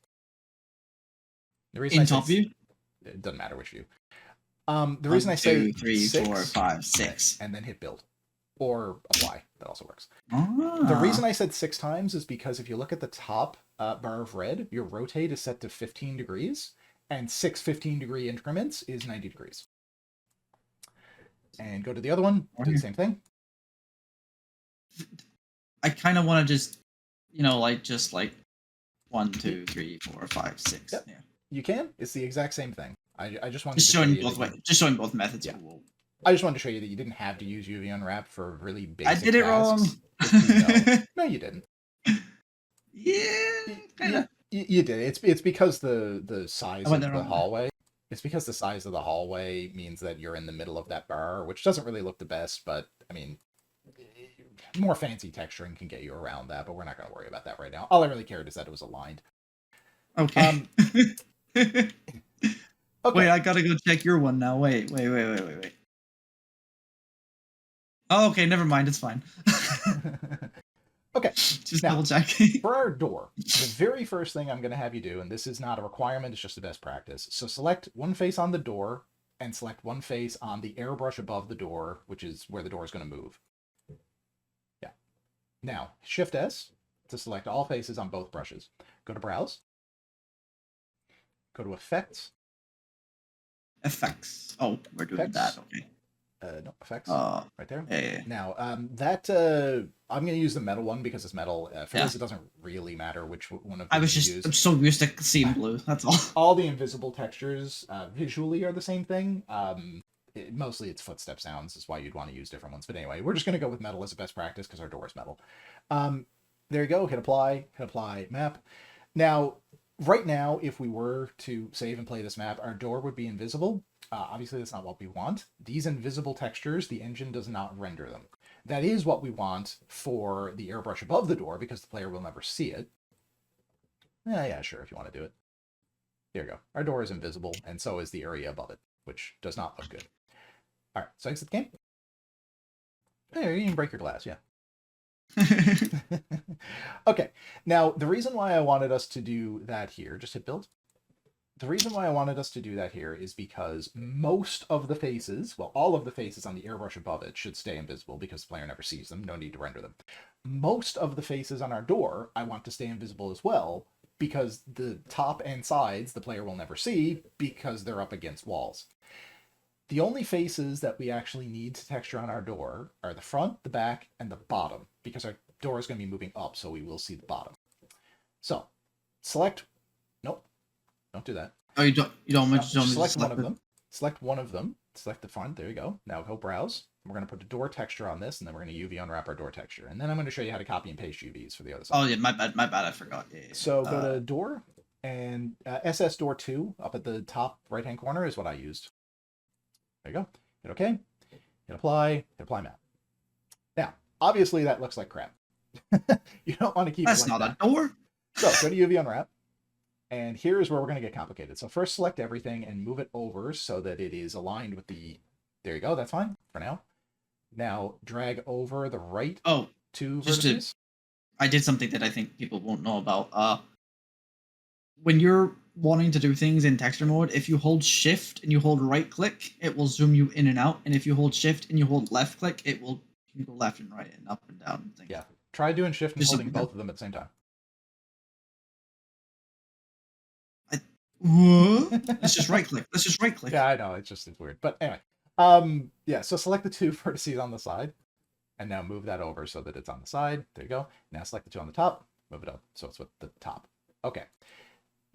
The reason in top view? It doesn't matter which view. The reason I say 2, 3, 6, 4, 5, 6, and then hit build or apply. That also works. Ah. The reason I said 6 times is because if you look at the top bar of red, your rotate is set to 15 degrees, and 6 15-degree increments is 90 degrees. And go to the other one, do the same thing. I kind of want to just, just like 1, 2, 3, 4, 5, 6. Yep. Yeah. You can. It's the exact same thing. I just wanted Just to show showing you both ways. Just showing both methods. Yeah. Cool. I just wanted to show you that you didn't have to use UV unwrap for really basic I did it tasks. wrong. No, you didn't. Yeah, kind of. You did. It's because the size of the wrong way. hallway. It's because the size of the hallway means that you're in the middle of that bar, which doesn't really look the best, but I mean, more fancy texturing can get you around that, but we're not going to worry about that right now. All I really cared is that it was aligned. Okay. Okay. Wait, I gotta go check your one now. Wait. Oh, okay, never mind. It's fine. Okay. Just Now, double checking. For our door, the very first thing I'm going to have you do, and this is not a requirement, it's just a best practice. So select one face on the door and select one face on the airbrush above the door, which is where the door is going to move. Yeah. Now, Shift S to select all faces on both brushes. Go to Browse. Go to Effects. Effects. Oh, we're doing Effects. that. Okay. No, Effects. Right there. Yeah. Now, that I'm going to use the metal one because it's metal. For this, it doesn't really matter which one of these I was just use. I'm so used to seeing blue. That's all. All the invisible textures visually are the same thing. Mostly it's footstep sounds is why you'd want to use different ones. But anyway, we're just going to go with metal as a best practice because our door is metal. There you go. Hit apply, map. Now, right now, if we were to save and play this map, our door would be invisible. Obviously, that's not what we want. These invisible textures, the engine does not render them. That is what we want for the airbrush above the door because the player will never see it. Yeah, sure, if you want to do it. There you go. Our door is invisible, and so is the area above it, which does not look good. All right, so exit the game. There, you can break your glass, yeah. Okay, now the reason why I wanted us to do that here, just hit build. The reason why I wanted us to do that here is because most of the faces, well, all of the faces on the airbrush above it should stay invisible because the player never sees them, no need to render them. Most of the faces on our door, I want to stay invisible as well because the top and sides the player will never see because they're up against walls. The only faces that we actually need to texture on our door are the front, the back, and the bottom because our door is going to be moving up, so we will see the bottom. So, select... Nope. Don't do that. Oh, you don't select one of them. Select one of them. Select the front. There you go. Now go browse. We're going to put a door texture on this, and then we're going to UV unwrap our door texture. And then I'm going to show you how to copy and paste UVs for the other side. Oh, yeah, my bad, I forgot. Yeah. So go to door, and SS door 2 up at the top right-hand corner is what I used. There you go. Hit OK. Hit apply map. Now, obviously that looks like crap. You don't want to keep That's it like not that. a door. So go to UV unwrap. And here's where we're going to get complicated. So first select everything and move it over so that it is aligned with the... There you go. That's fine for now. Now drag over the right two vertices. I did something that I think people won't know about. When you're wanting to do things in texture mode, if you hold shift and you hold right click, it will zoom you in and out. And if you hold shift and you hold left click, it will you can go left and right and up and down and things. Yeah. Try doing shift and Just holding something both of them at the same time. Let's just right click. Let's just right click. Yeah, I know. It's weird. But anyway. Yeah, so select the 2 vertices on the side. And now move that over so that it's on the side. There you go. Now select the 2 on the top. Move it up so it's with the top. Okay.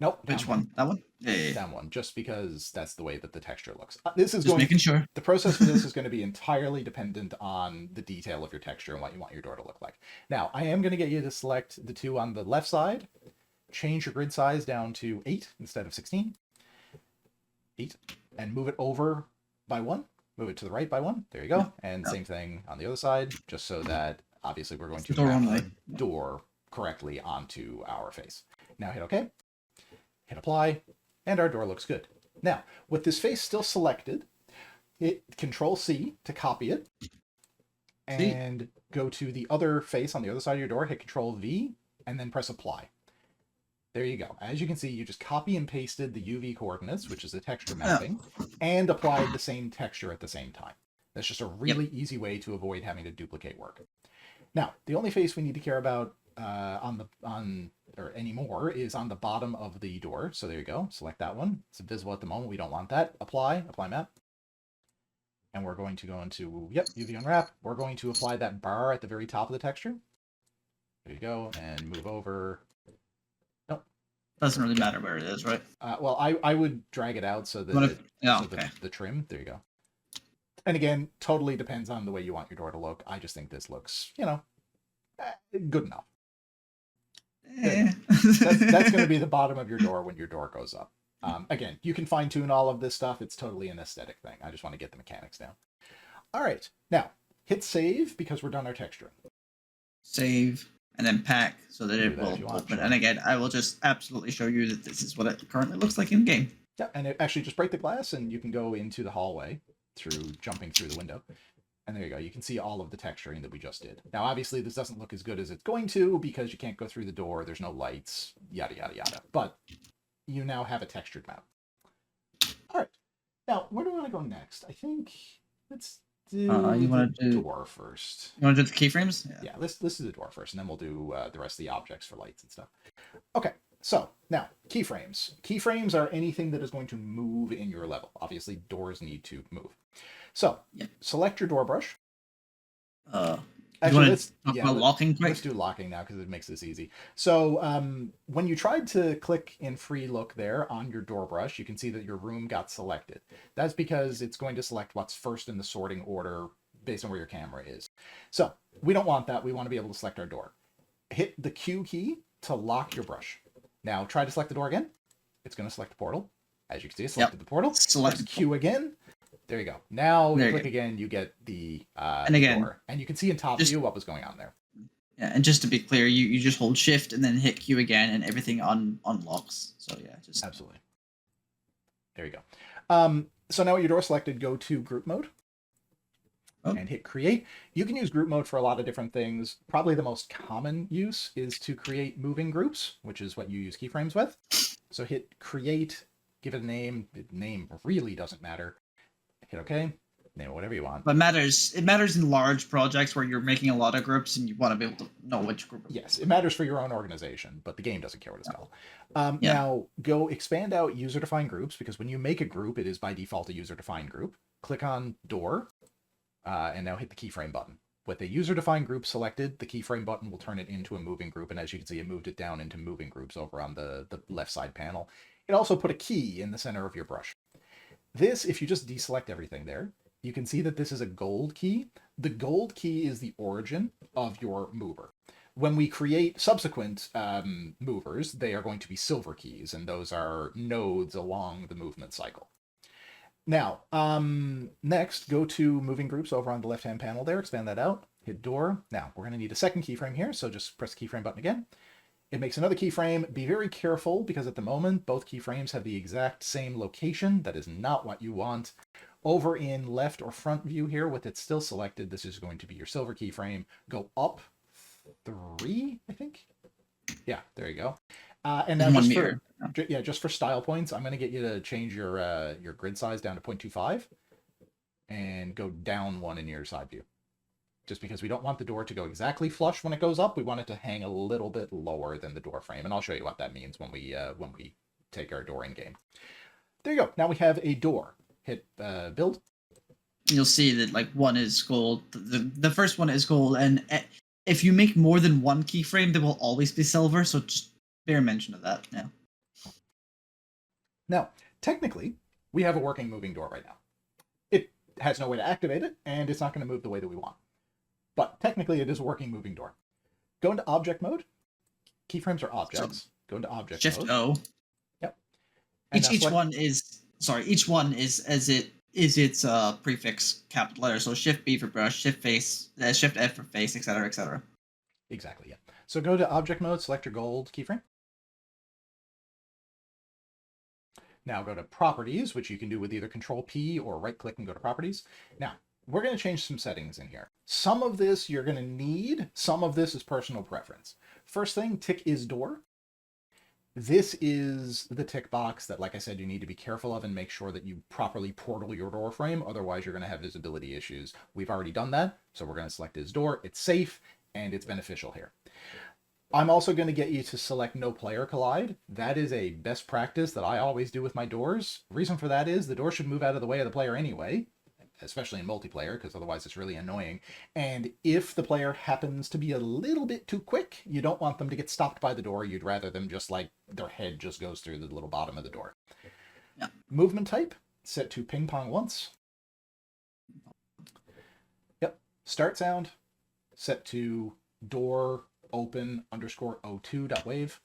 Nope. Which one? That one? Yeah. Down one, just because that's the way that the texture looks. This is Just making sure. The process for this is going to be entirely dependent on the detail of your texture and what you want your door to look like. Now, I am going to get you to select the 2 on the left side. Change your grid size down to 8 instead of 16. 8. And move it over by 1. Move it to the right by 1. There you go. And same thing on the other side, just so that obviously we're going to map the door correctly onto our face. Now hit OK. Hit apply, and our door looks good. Now, with this face still selected, hit Control C to copy it, and go to the other face on the other side of your door, hit Control V, and then press apply. There you go. As you can see, you just copy and pasted the UV coordinates, which is the texture mapping, and applied the same texture at the same time. That's just a really easy way to avoid having to duplicate work. Now, the only face we need to care about anymore is on the bottom of the door. So there you go. Select that one. It's invisible at the moment. We don't want that. Apply map. And we're going to go into, UV unwrap. We're going to apply that bar at the very top of the texture. There you go. And move over. Nope. Doesn't really matter where it is, right? Well, I would drag it out so that the trim. There you go. And again, totally depends on the way you want your door to look. I just think this looks, good enough. That's going to be the bottom of your door when your door goes up. Again, you can fine tune all of this stuff. It's totally an aesthetic thing. I just want to get the mechanics down. All right. Now, hit save because we're done our texturing. Save and then pack so that it will open. And again, I will just absolutely show you that this is what it currently looks like in game. Yeah, and actually just break the glass and you can go into the hallway through jumping through the window. And there you go. You can see all of the texturing that we just did. Now, obviously, this doesn't look as good as it's going to because you can't go through the door. There's no lights, yada, yada, yada. But you now have a textured map. All right. Now, where do we want to go next? I think let's do the door first. You want to do the keyframes? Yeah, let's do the door first, and then we'll do the rest of the objects for lights and stuff. Okay. So now, keyframes. Keyframes are anything that is going to move in your level. Obviously, doors need to move. So, select your door brush. Actually, let's do locking now because it makes this easy. So, when you tried to click in free look there on your door brush, you can see that your room got selected. That's because it's going to select what's first in the sorting order based on where your camera is. So, we don't want that. We want to be able to select our door. Hit the Q key to lock your brush. Now, try to select the door again. It's going to select the portal. As you can see, it selected the portal. Select Q again. There you go. Now you click again, you get the door. And you can see in top view what was going on there. Yeah, and just to be clear, you just hold shift and then hit Q again and everything unlocks. So yeah, just absolutely. There you go. So now with your door selected, go to group mode and hit create. You can use group mode for a lot of different things. Probably the most common use is to create moving groups, which is what you use keyframes with. So hit create, give it a name. The name really doesn't matter. Hit OK. Name it whatever you want. But it matters in large projects where you're making a lot of groups and you want to be able to know which group. Yes, it matters for your own organization, but the game doesn't care what it's called. Now, go expand out user-defined groups, because when you make a group, it is by default a user-defined group. Click on door, and now hit the keyframe button. With a user-defined group selected, the keyframe button will turn it into a moving group, and as you can see, it moved it down into moving groups over on the left side panel. It also put a key in the center of your brush. This, if you just deselect everything there, you can see that this is a gold key. The gold key is the origin of your mover. When we create subsequent movers, they are going to be silver keys, and those are nodes along the movement cycle. Now, next, go to moving groups over on the left-hand panel there, expand that out, hit door. Now, we're going to need a second keyframe here, so just press the keyframe button again. It makes another keyframe. Be very careful because at the moment, both keyframes have the exact same location. That is not what you want. Over in left or front view here, with it still selected, this is going to be your silver keyframe. Go up 3, I think. Yeah, there you go. And now One just meter. just for style points, I'm going to get you to change your grid size down to 0.25 and go down one in your side view. Just because we don't want the door to go exactly flush when it goes up, we want it to hang a little bit lower than the door frame, and I'll show you what that means when we take our door in game. There you go. Now we have a door. Hit build. You'll see that like one is gold. The first one is gold, and if you make more than one keyframe, they will always be silver. So just bear mention of that. Yeah. Now, technically, we have a working moving door right now. It has no way to activate it, and it's not going to move the way that we want. But technically, it is a working moving door. Go into object mode. Keyframes are objects. So, go into object Shift mode. O. Yep. And Each one is each one is as it is its prefix capital letter. So Shift B for brush, Shift face, Shift F for face, etc., etc. Exactly. Yeah. So go to object mode. Select your gold keyframe. Now go to properties, which you can do with either Control P or right click and go to properties. Now, we're going to change some settings in here. Some of this you're going to need, some of this is personal preference. First thing, tick is door. This is the tick box that, like I said, you need to be careful of and make sure that you properly portal your door frame. Otherwise, you're going to have visibility issues. We've already done that, so we're going to select is door. It's safe, and it's beneficial here. I'm also going to get you to select no player collide. That is a best practice that I always do with my doors. The reason for that is the door should move out of the way of the player anyway, especially in multiplayer, because otherwise it's really annoying. And if the player happens to be a little bit too quick, you don't want them to get stopped by the door. You'd rather them just like their head just goes through the little bottom of the door. Yeah. Movement type, set to ping pong once. Yep. Start sound, set to door open _ o2.wave.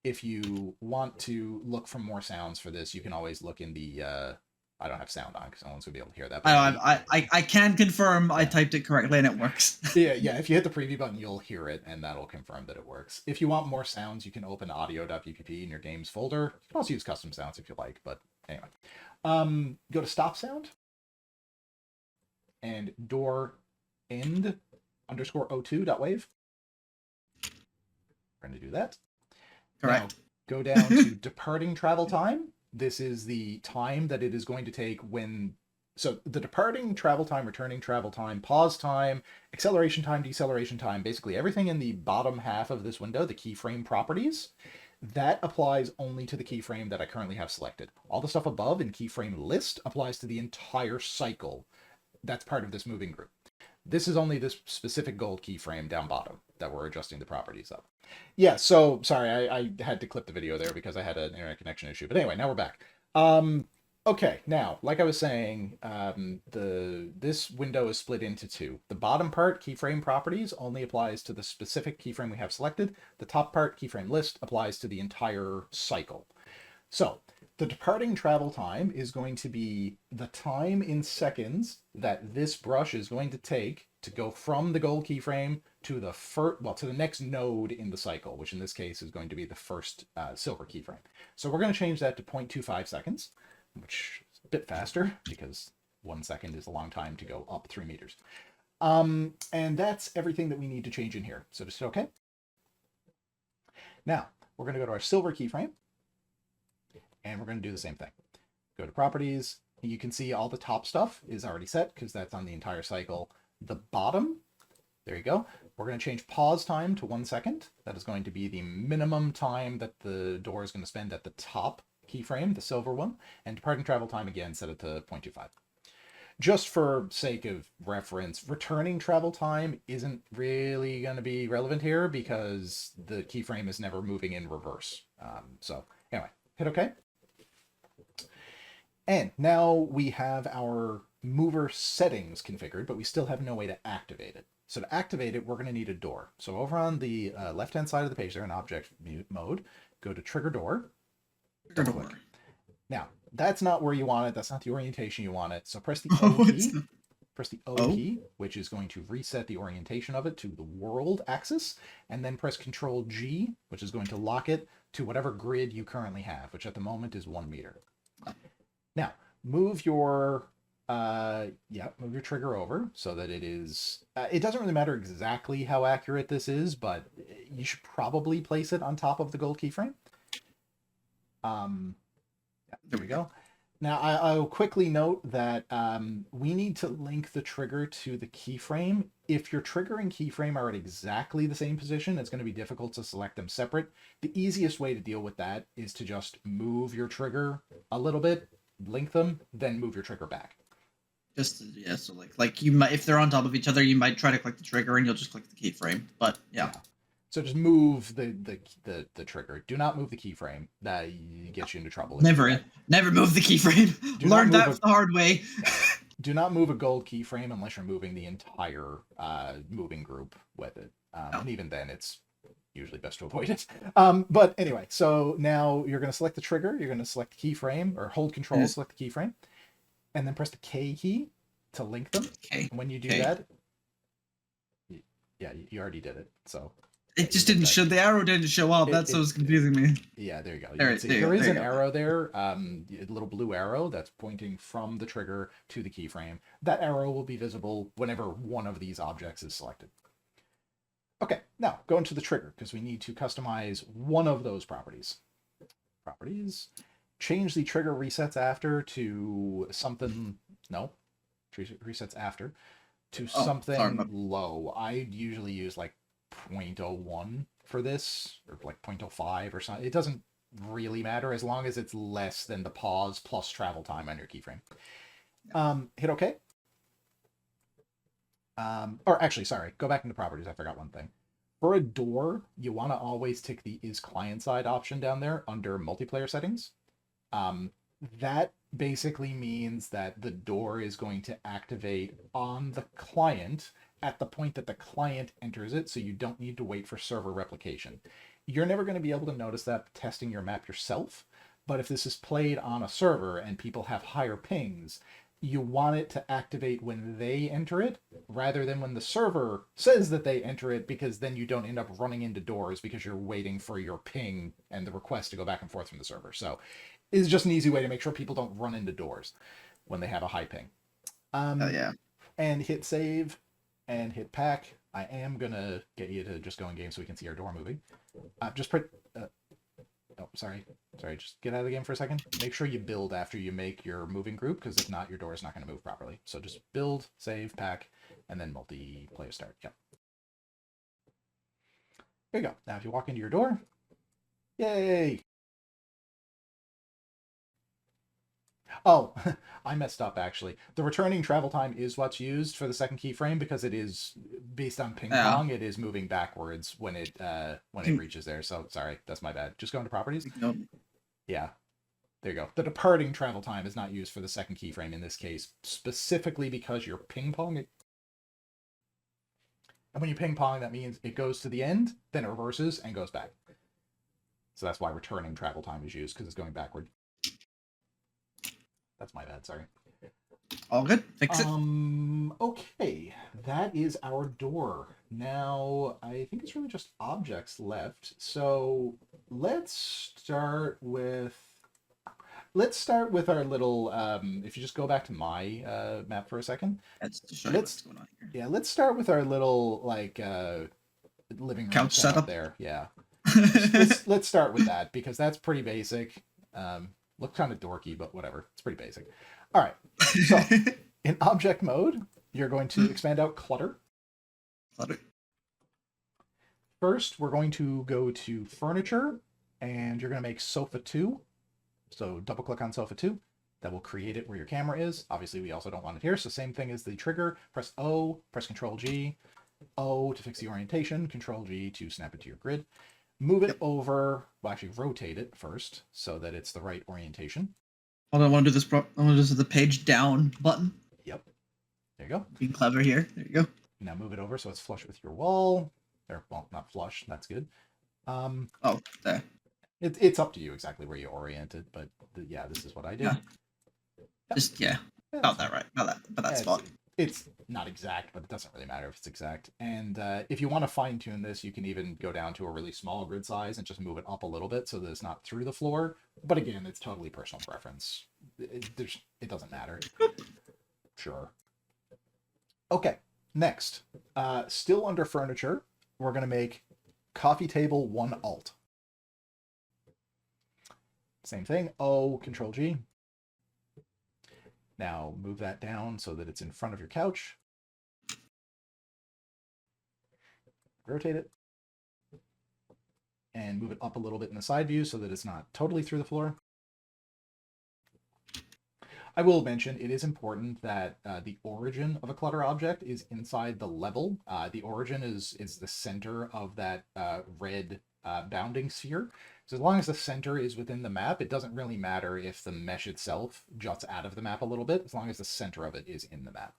If you want to look for more sounds for this, you can always look in the I don't have sound on because no one's gonna be able to hear that. I can confirm I typed it correctly and it works. yeah. If you hit the preview button, you'll hear it, and that'll confirm that it works. If you want more sounds, you can open audio.vpp in your games folder. You can also use custom sounds if you like, but anyway. Go to stop sound and door end _ o2.wave. We're going to do that. Correct. Now, go down to departing travel time. This is the time that it is going to take when... So the departing travel time, returning travel time, pause time, acceleration time, deceleration time, basically everything in the bottom half of this window, the keyframe properties, that applies only to the keyframe that I currently have selected. All the stuff above in keyframe list applies to the entire cycle. That's part of this moving group. This is only this specific gold keyframe down bottom that we're adjusting the properties of. Yeah, so sorry, I had to clip the video there because I had an internet connection issue. But anyway, now we're back. Okay, now, like I was saying, this window is split into two. The bottom part, keyframe properties, only applies to the specific keyframe we have selected. The top part, keyframe list, applies to the entire cycle. So, the departing travel time is going to be the time in seconds that this brush is going to take to go from the gold keyframe to the to the next node in the cycle, which in this case is going to be the first silver keyframe. So we're going to change that to 0.25 seconds, which is a bit faster because 1 second is a long time to go up 3 meters. And that's everything that we need to change in here. So just hit OK. Now, we're going to go to our silver keyframe. And we're going to do the same thing. Go to properties. You can see all the top stuff is already set because that's on the entire cycle. The bottom, there you go. We're going to change pause time to 1 second. That is going to be the minimum time that the door is going to spend at the top keyframe, the silver one. And departing travel time, again, set it to 0.25. Just for sake of reference, returning travel time isn't really going to be relevant here because the keyframe is never moving in reverse. So anyway, hit OK. And now we have our mover settings configured, but we still have no way to activate it. So to activate it, we're going to need a door. So over on the left-hand side of the page there in object mode, go to trigger door. Trigger door. Now, that's not where you want it. That's not the orientation you want it. So press the O key. Press the O key, which is going to reset the orientation of it to the world axis. And then press Control G, which is going to lock it to whatever grid you currently have, which at the moment is 1 meter. Now, move your Yeah, move your trigger over so that it is. It doesn't really matter exactly how accurate this is, but you should probably place it on top of the gold keyframe. Yeah, there we go. Now I'll quickly note that we need to link the trigger to the keyframe. If your trigger and keyframe are at exactly the same position, it's going to be difficult to select them separate. The easiest way to deal with that is to just move your trigger a little bit, link them, then move your trigger back. Just yeah, so like you might, if they're on top of each other, you might try to click the trigger and you'll just click the keyframe. But yeah. So just move the trigger. Do not move the keyframe. That gets you into trouble. Never move the keyframe. Learned that the hard way. Do not move a gold keyframe unless you're moving the entire moving group with it. And even then, it's usually best to avoid it. But anyway, so now you're going to select the trigger. You're going to select the keyframe, or hold Control, select the keyframe, and then press the K key to link them. Okay. When you do that, yeah, you already did it. So it just didn't show. The arrow didn't show up. That's what was confusing me. Yeah, there you go. There is an arrow there, a little blue arrow that's pointing from the trigger to the keyframe. That arrow will be visible whenever one of these objects is selected. Okay, now go into the trigger because we need to customize one of those properties. Properties. Change the trigger resets after to something. No, resets after to something low. I usually use like 0.01 for this, or like 0.05 or something. It doesn't really matter as long as it's less than the pause plus travel time on your keyframe. Hit OK. Or actually, sorry, go back into properties. I forgot one thing. For a door, you want to always tick the is client side option down there under multiplayer settings. That basically means that the door is going to activate on the client at the point that the client enters it, so you don't need to wait for server replication. You're never going to be able to notice that testing your map yourself, but if this is played on a server and people have higher pings, you want it to activate when they enter it rather than when the server says that they enter it, because then you don't end up running into doors because you're waiting for your ping and the request to go back and forth from the server. So it's just an easy way to make sure people don't run into doors when they have a high ping. Yeah. And hit save and hit pack. I am gonna get you to just go in game so we can see our door moving. Just print. Oh, sorry. Just get out of the game for a second. Make sure you build after you make your moving group, because if not, your door is not going to move properly. So just build, save, pack, and then multiplayer start. Yep. There you go. Now, if you walk into your door, yay! Oh, I messed up, actually. The returning travel time is what's used for the second keyframe because it is based on ping pong. It is moving backwards when it reaches there. So, sorry, that's my bad. Just go into properties. Yeah, there you go. The departing travel time is not used for the second keyframe in this case, specifically because you're ping ponging. And when you ping pong, that means it goes to the end, then it reverses and goes back. So that's why returning travel time is used, because it's going backward. That's my bad, sorry. All good. Fix it. Okay, that is our door. Now, I think it's really just objects left. So let's start with our little. If you just go back to my map for a second. Let's show you what's going on here. Yeah, let's start with our little living room couch setup there. Yeah, let's start with that because that's pretty basic. Look kind of dorky, but whatever. It's pretty basic. All right. So in object mode, you're going to expand out clutter. First, we're going to go to furniture, and you're going to make sofa 2. So double click on sofa 2. That will create it where your camera is. Obviously, we also don't want it here. So same thing as the trigger. Press O, press Control G. O to fix the orientation. Control G to snap it to your grid. Move it over, well, actually rotate it first so that it's the right orientation. Hold on, I want to do this. I want to do this with the page down button. Yep. There you go. Being clever here. There you go. Now move it over so it's flush with your wall. Or, well, not flush. That's good. Oh, there. It's up to you exactly where you orient it, but yeah, this is what I did. Yeah. Just about that right. But that's fine. It's not exact, but it doesn't really matter if it's exact. And if you want to fine tune this, you can even go down to a really small grid size and just move it up a little bit so that it's not through the floor. But again, it's totally personal preference. It doesn't matter. sure. Okay, next. Still under furniture, we're going to make coffee table 1 alt. Same thing, O, Control G. Now move that down so that it's in front of your couch. Rotate it. And move it up a little bit in the side view so that it's not totally through the floor. I will mention it is important that the origin of a clutter object is inside the level. The origin is the center of that red bounding sphere. So as long as the center is within the map, it doesn't really matter if the mesh itself juts out of the map a little bit, as long as the center of it is in the map.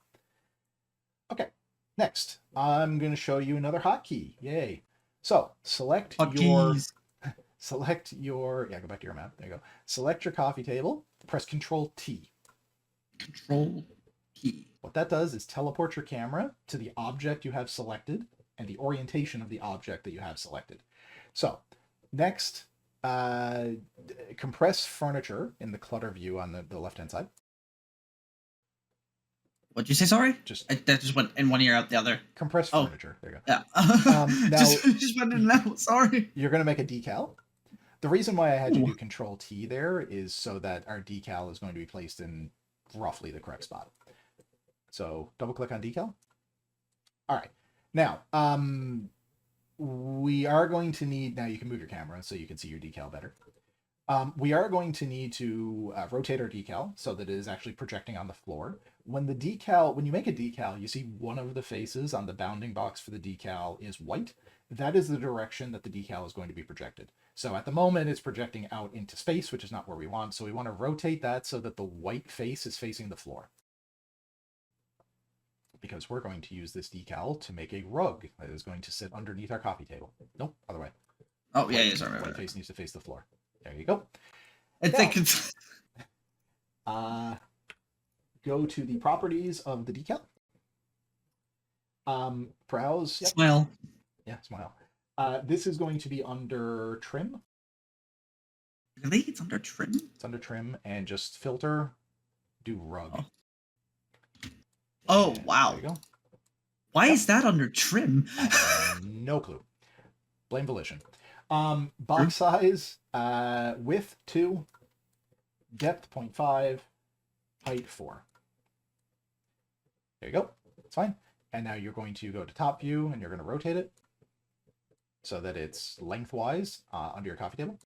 Okay, next, I'm going to show you another hotkey. Yay. So select Hotkeys. yeah, go back to your map. There you go. Select your coffee table, press Control T. Control key. What that does is teleport your camera to the object you have selected and the orientation of the object that you have selected. So next, compress furniture in the clutter view on the left-hand side. What'd you say? Sorry, that just went in one ear out the other. Compress furniture. There you go. Yeah. Now just went in and out. Sorry. You're going to make a decal. The reason why I had you do Control T there is so that our decal is going to be placed in roughly the correct spot. So double click on decal. All right. Now, we are going to need, now you can move your camera so you can see your decal better. We are going to need to rotate our decal so that it is actually projecting on the floor. When you make a decal, you see one of the faces on the bounding box for the decal is white. That is the direction that the decal is going to be projected. So at the moment, it's projecting out into space, which is not where we want. So we want to rotate that so that the white face is facing the floor. Because we're going to use this decal to make a rug that is going to sit underneath our coffee table. Nope, other way. Oh, yeah, sorry. White face needs to face the floor. There you go. Go to the properties of the decal. Browse. Yep. Smile. Yeah, smile. This is going to be under trim. Really? It's under trim? It's under trim, and just filter, do rug. Oh, wow. There you go. Why is that under trim? No clue. Blame volition. Box size, width 2, depth 0.5, height 4. There you go. It's fine. And now you're going to go to top view, and you're going to rotate it so that it's lengthwise under your coffee table.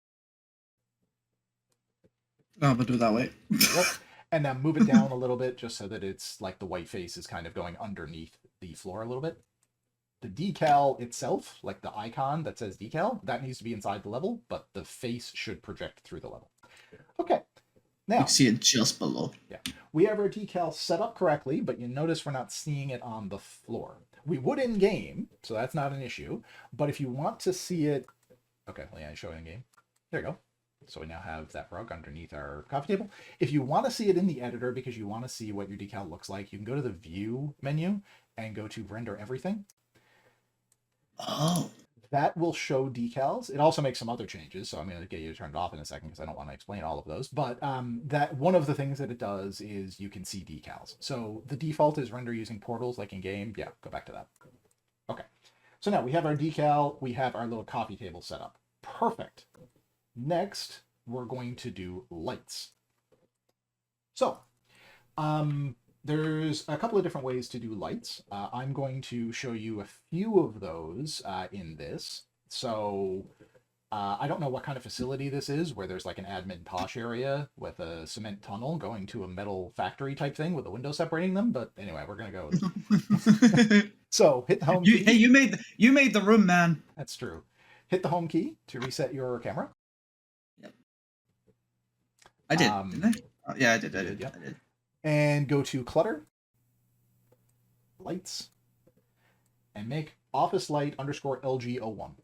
Oh, but do it that way. Yep. And now move it down a little bit just so that it's like the white face is kind of going underneath the floor a little bit. The decal itself, like the icon that says decal, that needs to be inside the level, but the face should project through the level. Okay. Now, you can see it just below. Yeah. We have our decal set up correctly, but you notice we're not seeing it on the floor. We would in game, so that's not an issue. But if you want to see it, okay, well, yeah, I show it in game. There you go. So we now have that rug underneath our coffee table. If you want to see it in the editor because you want to see what your decal looks like, you can go to the View menu and go to Render Everything. Oh. That will show decals. It also makes some other changes, so I'm going to get you to turn it off in a second because I don't want to explain all of those. But that one of the things that it does is you can see decals. So the default is render using portals like in game. Yeah, go back to that. Okay. So now we have our decal. We have our little coffee table set up. Perfect. Next, we're going to do lights. So, there's a couple of different ways to do lights. I'm going to show you a few of those in this. So I don't know what kind of facility this is, where there's like an admin posh area with a cement tunnel going to a metal factory type thing with a window separating them. But anyway, we're going to go with it. So hit the home key. Hey, you made the room, man. That's true. Hit the home key to reset your camera. Yep. I did, didn't I? Oh, yeah, I did. Yep. I did. And go to Clutter, Lights, and make office light _LG01. All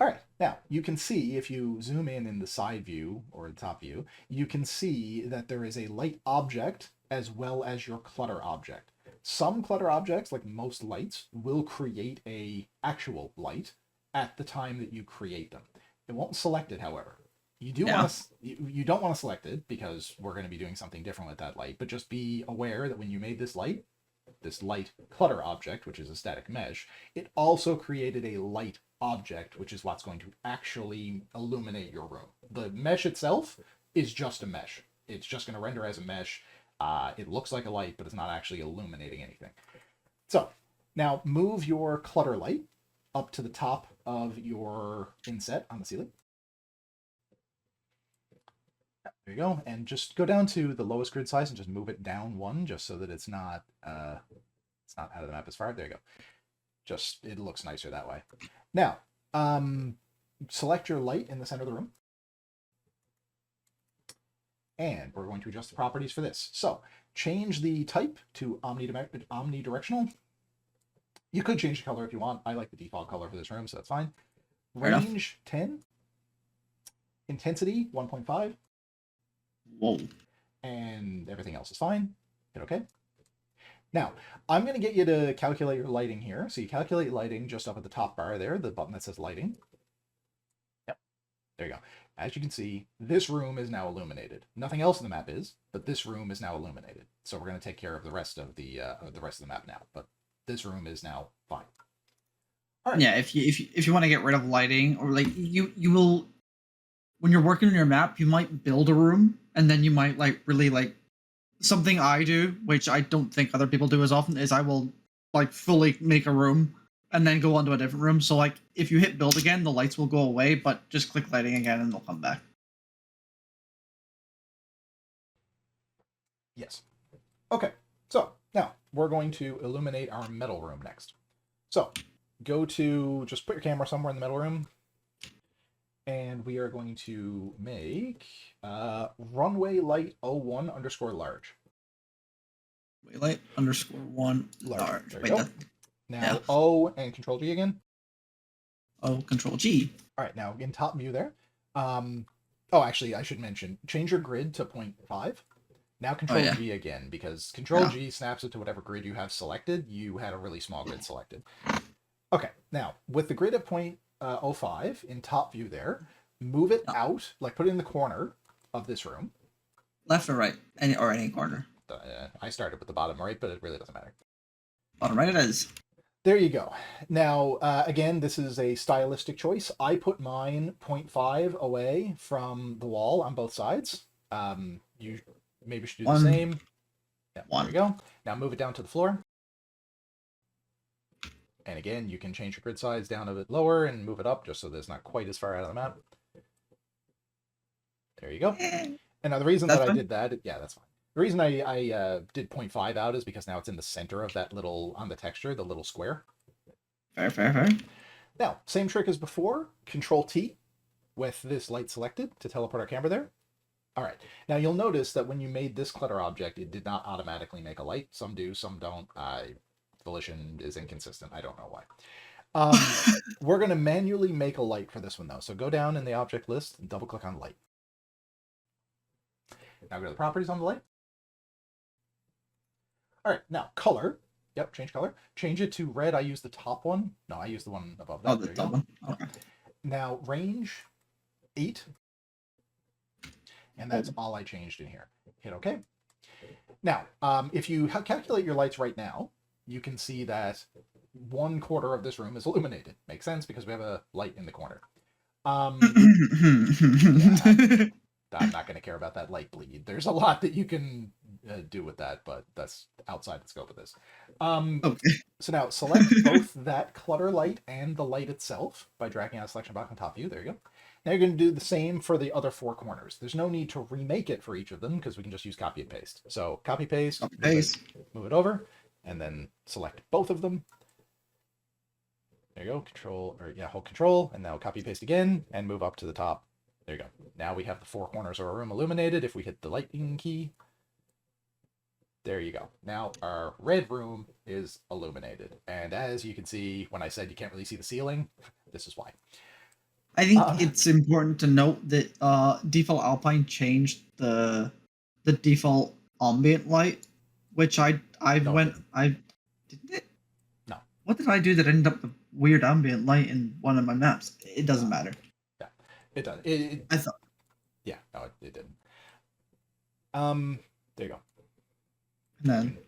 right, now you can see if you zoom in the side view or the top view, you can see that there is a light object as well as your clutter object. Some clutter objects, like most lights, will create a actual light at the time that you create them. It won't select it, however. You do Yeah. want to you don't want to select it because we're going to be doing something different with that light, but just be aware that when you made this light clutter object, which is a static mesh, it also created a light object, which is what's going to actually illuminate your room. The mesh itself is just a mesh. It's just going to render as a mesh. It looks like a light, but it's not actually illuminating anything. So now move your clutter light up to the top of your inset on the ceiling. There you go. And just go down to the lowest grid size and just move it down one, just so that it's not out of the map as far. There you go. Just, it looks nicer that way. Now, select your light in the center of the room. And we're going to adjust the properties for this. So change the type to omnidirectional. You could change the color if you want. I like the default color for this room, so that's fine. Range 10. Intensity 1.5. Whoa. And everything else is fine. Hit OK. Now, I'm going to get you to calculate your lighting here. So you calculate lighting just up at the top bar there, the button that says lighting. Yep. There you go. As you can see, this room is now illuminated. Nothing else in the map is, but this room is now illuminated. So we're going to take care of the rest of the map now. But this room is now fine. All right. Yeah, if you want to get rid of lighting, or like you will, when you're working on your map, you might build a room, and then you might really something I do, which I don't think other people do as often, is I will fully make a room and then go on to a different room. So if you hit build again, the lights will go away, but just click lighting again and they'll come back. Yes. Okay, so now we're going to illuminate our metal room next. So just put your camera somewhere in the metal room, and we are going to make runway light 01 underscore large. Light underscore 1 large. There you go. Now O and Control G again. O, Control G. All right, now in top view there. Oh, actually, I should mention, change your grid to 0.5. Now Control G again, because Control G snaps it to whatever grid you have selected. You had a really small grid selected. Okay, now with the grid at 0.05 in top view there, move it out, put it in the corner of this room. Left or right? Any corner. I started with the bottom right, but it really doesn't matter. Bottom right it is. There you go. Now, again, this is a stylistic choice. I put mine 0.5 away from the wall on both sides. You maybe should do the same. Yeah, there you go. Now move it down to the floor. And again, you can change your grid size down a bit lower and move it up just so that it's not quite as far out of the map. There you go. And now the reason that I did that, that's fine. The reason I did 0.5 out is because now it's in the center of that little, on the texture, the little square. Fair. Now, same trick as before, Control T with this light selected to teleport our camera there. All right, now you'll notice that when you made this clutter object, it did not automatically make a light. Some do, some don't. Volition is inconsistent. I don't know why. We're going to manually make a light for this one, though. So go down in the object list and double-click on light. Now go to the properties on the light. All right, now color. Yep, change color. Change it to red. I use the top one. No, I use the one above that. Oh, the top one. Okay. Now range 8. And that's all I changed in here. Hit OK. Now, if you calculate your lights right now, you can see that 1/4 of this room is illuminated. Makes sense because we have a light in the corner. I'm not going to care about that light bleed. There's a lot that you can do with that, but that's outside the scope of this. Okay. So now select both that clutter light and the light itself by dragging out a selection box on top view. There you go. Now you're going to do the same for the other 4 corners. There's no need to remake it for each of them because we can just use copy and paste. So copy, paste, move it over, and then select both of them. There you go. Hold Control, and now copy, paste again, and move up to the top. There you go. Now we have the 4 corners of our room illuminated. If we hit the lighting key, there you go. Now our red room is illuminated. And as you can see, when I said you can't really see the ceiling, this is why. I think it's important to note that Default Alpine changed the default ambient light, which didn't it? No. What did I do that ended up with weird ambient light in one of my maps? It doesn't matter. Yeah, it does. I thought Yeah, no, it didn't. There you go. And then,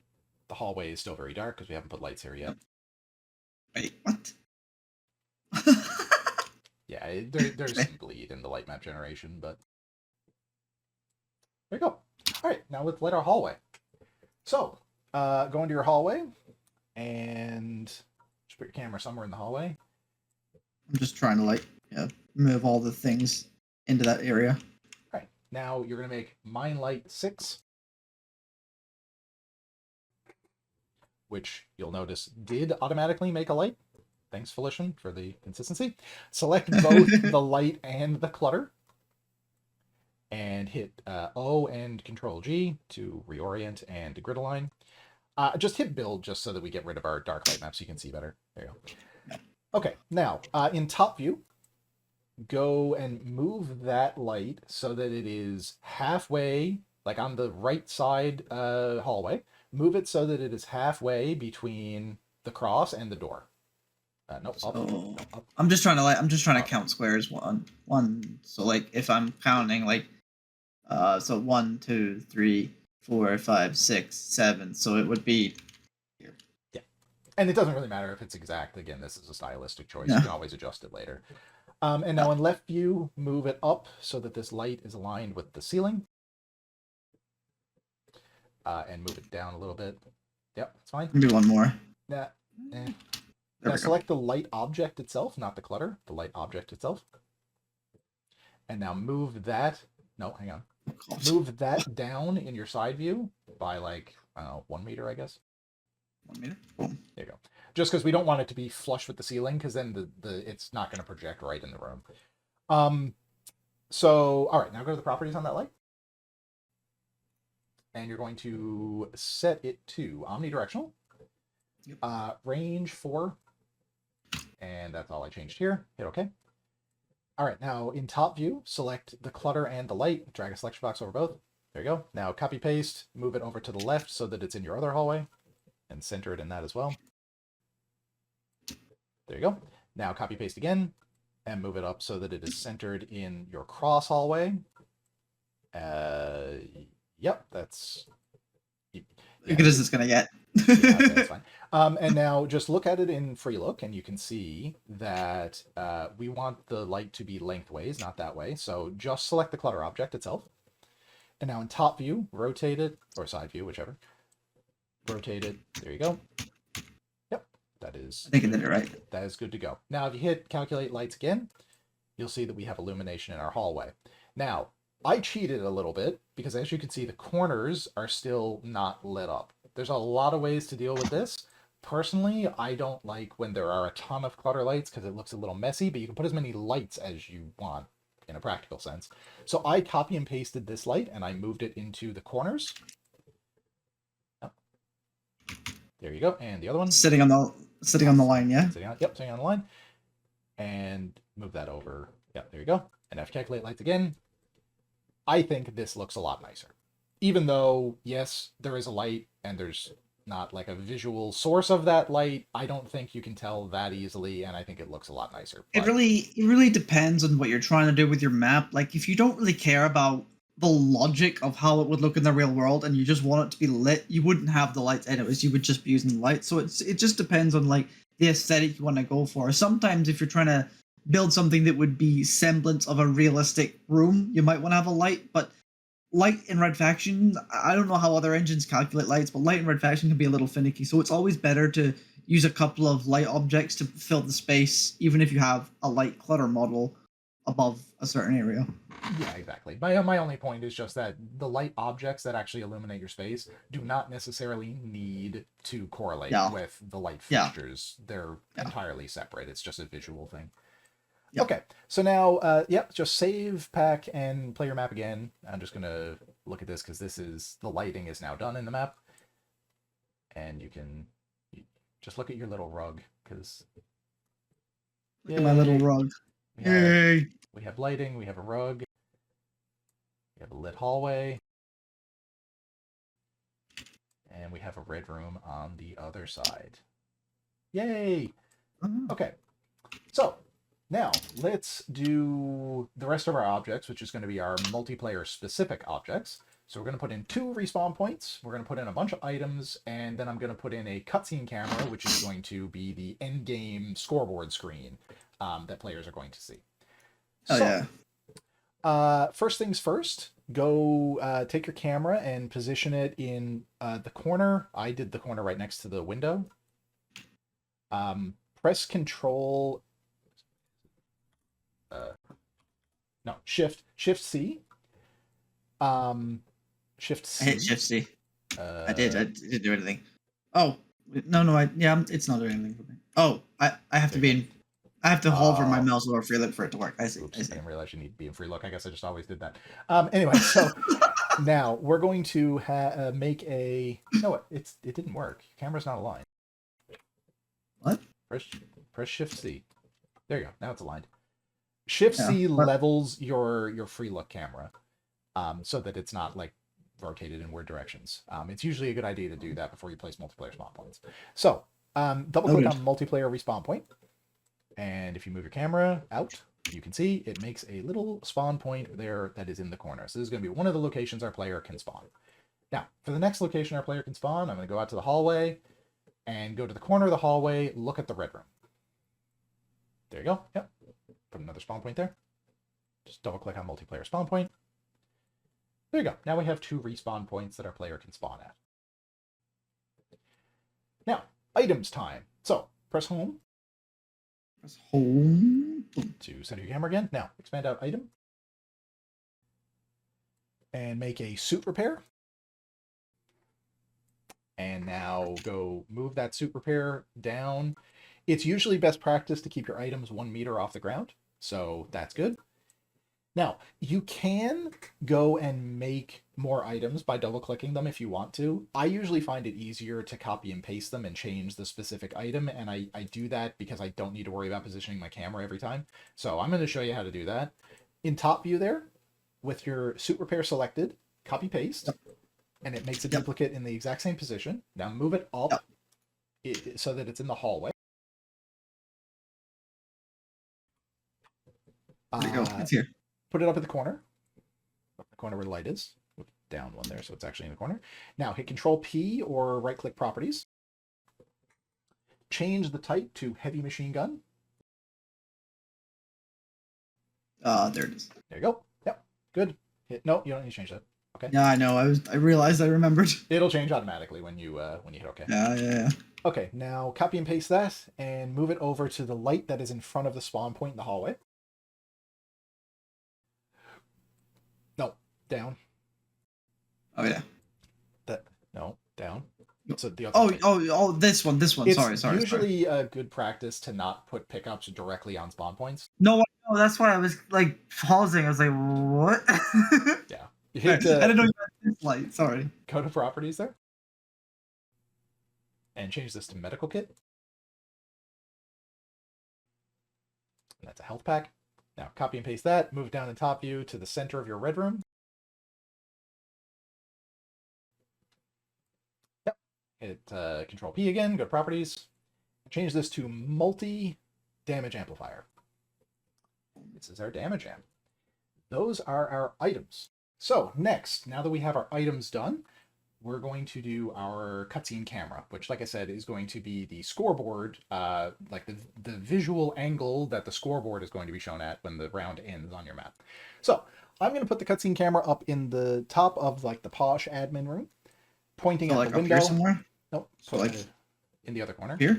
The hallway is still very dark because we haven't put lights here yet. wait, what? Yeah, there's some bleed in the light map generation, but there you go. All right, now let's light our hallway. So, go into your hallway and just put your camera somewhere in the hallway. I'm just trying to like move all the things into that area. All right, now you're gonna make mine light 6, which you'll notice did automatically make a light. Thanks, Felician, for the consistency. Select both the light and the clutter, and hit O and Control G to reorient and grid align. Just hit build just so that we get rid of our dark light map so you can see better. There you go. Okay, now in top view, go and move that light so that it is halfway, like on the right side hallway. Move it so that it is halfway between the cross and the door. Nope. So up. I'm just trying to count squares one. So like if I'm counting like so 1, 2, 3, 4, 5, 6, 7. So it would be here. Yeah. And it doesn't really matter if it's exact. Again, this is a stylistic choice. Yeah. You can always adjust it later. And now in left view, move it up so that this light is aligned with the ceiling. And move it down a little bit. Yep, that's fine. Maybe one more. Now, There now we go. select the light object itself, not the clutter, the light object itself. And now move that, no, hang on. Move that down in your side view by like, I don't know, 1 meter, I guess. 1 meter. Boom. There you go. Just because we don't want it to be flush with the ceiling, because then it's not going to project right in the room. So, all right, now go to the properties on that light. And you're going to set it to omnidirectional. Yep. Range 4. And that's all I changed here. Hit OK. All right, now in top view, select the clutter and the light. Drag a selection box over both. There you go. Now copy paste, move it over to the left so that it's in your other hallway. And center it in that as well. There you go. Now copy paste again and move it up so that it is centered in your cross hallway. Yep, that's... Look at this it's going to get. Yeah, okay, that's fine. And now just look at it in free look and you can see that we want the light to be lengthways, not that way. So just select the clutter object itself. And now in top view, rotate it, or side view, whichever. Rotate it. There you go. Yep, that is... I think I did it right. That is good to go. Now, if you hit calculate lights again, you'll see that we have illumination in our hallway. Now, I cheated a little bit because as you can see, the corners are still not lit up. There's a lot of ways to deal with this. Personally, I don't like when there are a ton of clutter lights because it looks a little messy, but you can put as many lights as you want in a practical sense. So I copy and pasted this light and I moved it into the corners. Oh. There you go. And the other one. Sitting on the line, yeah? Sitting on the line. And move that over. Yep, there you go. And if calculate lights again, I think this looks a lot nicer. Even though, yes, there is a light and there's not like a visual source of that light, I don't think you can tell that easily, and I think it looks a lot nicer. But it really depends on what you're trying to do with your map. Like, if you don't really care about the logic of how it would look in the real world and you just want it to be lit, you wouldn't have the lights anyways. You would just be using the lights. So it just depends on like the aesthetic you want to go for. Sometimes if you're trying to build something that would be semblance of a realistic room, you might want to have a light. But light in Red Faction, I don't know how other engines calculate lights, but light in Red Faction can be a little finicky. So it's always better to use a couple of light objects to fill the space, even if you have a light clutter model above a certain area. Yeah, exactly. My only point is just that the light objects that actually illuminate your space do not necessarily need to correlate with the light fixtures. They're entirely separate. It's just a visual thing. Yep. Okay, so now, just save, pack, and play your map again. I'm just going to look at this because the lighting is now done in the map. And you can just look at your little rug because... Look at my little rug. Yay! We have lighting, we have a rug, we have a lit hallway, and we have a red room on the other side. Yay! Okay, so Now, let's do the rest of our objects, which is going to be our multiplayer specific objects. So we're going to put in 2 respawn points, we're going to put in a bunch of items, and then I'm going to put in a cutscene camera, which is going to be the end game scoreboard screen that players are going to see. Oh, So, yeah. First things first, go take your camera and position it in the corner. I did the corner right next to the window. Press Control. No, Shift C. Shift I hit C. Shift C. I didn't do anything. Oh, no, it's not doing anything for me. Oh, I have to be in. I have to hover my mouse over free look for it to work. I see. Oops, I see. I didn't realize you need to be in free look. I guess I just always did that. Anyway, so now we're going to make a. No, it didn't work. Your camera's not aligned. What? Press Shift C. There you go. Now it's aligned. Shift C levels your free look camera, so that it's not like rotated in weird directions. It's usually a good idea to do that before you place multiplayer spawn points. So double click on multiplayer respawn point, and if you move your camera out, you can see it makes a little spawn point there that is in the corner. So this is going to be one of the locations our player can spawn. Now, for the next location our player can spawn, I'm going to go out to the hallway and go to the corner of the hallway, look at the red room. There you go. Yep. Put another spawn point there. Just double click on multiplayer spawn point. There you go. Now we have 2 respawn points that our player can spawn at. Now, items time. So, press home. Press home. To center your camera again. Now, expand out item. And make a suit repair. And now go move that suit repair down. It's usually best practice to keep your items 1 meter off the ground. So that's good. Now, you can go and make more items by double-clicking them if you want to. I usually find it easier to copy and paste them and change the specific item, and I do that because I don't need to worry about positioning my camera every time. So I'm going to show you how to do that. In top view there, with your suit repair selected, copy-paste, and it makes a duplicate in the exact same position. Now move it up so that it's in the hallway. There you go. It's here. Put it up in the corner. Up in the corner where the light is. Down one there, so it's actually in the corner. Now hit Control P or right-click Properties. Change the type to Heavy Machine Gun. There it is. There you go. Yep. Good. No, you don't need to change that. Okay. Yeah, I know. I realized I remembered. It'll change automatically when you hit OK. Yeah. Okay, now copy and paste that and move it over to the light that is in front of the spawn point in the hallway. No, down. Oh yeah. Down. So the other this one. It's Sorry. Usually a good practice to not put pickups directly on spawn points. No, that's why I was like pausing. I was like, what? Yeah. I didn't know you had this light. Sorry. Go to Properties there. And change this to Medical Kit. And that's a health pack. Now copy and paste that, move down in top view to the center of your red room. Yep. Hit Control P again, go to Properties. Change this to Multi-Damage Amplifier. This is our damage amp. Those are our items. So next, now that we have our items done, we're going to do our cutscene camera, which, like I said, is going to be the scoreboard, like the visual angle that the scoreboard is going to be shown at when the round ends on your map. So I'm going to put the cutscene camera up in the top of like the posh admin room, pointing at the window. Up here somewhere? Nope. So like in the other corner. Here?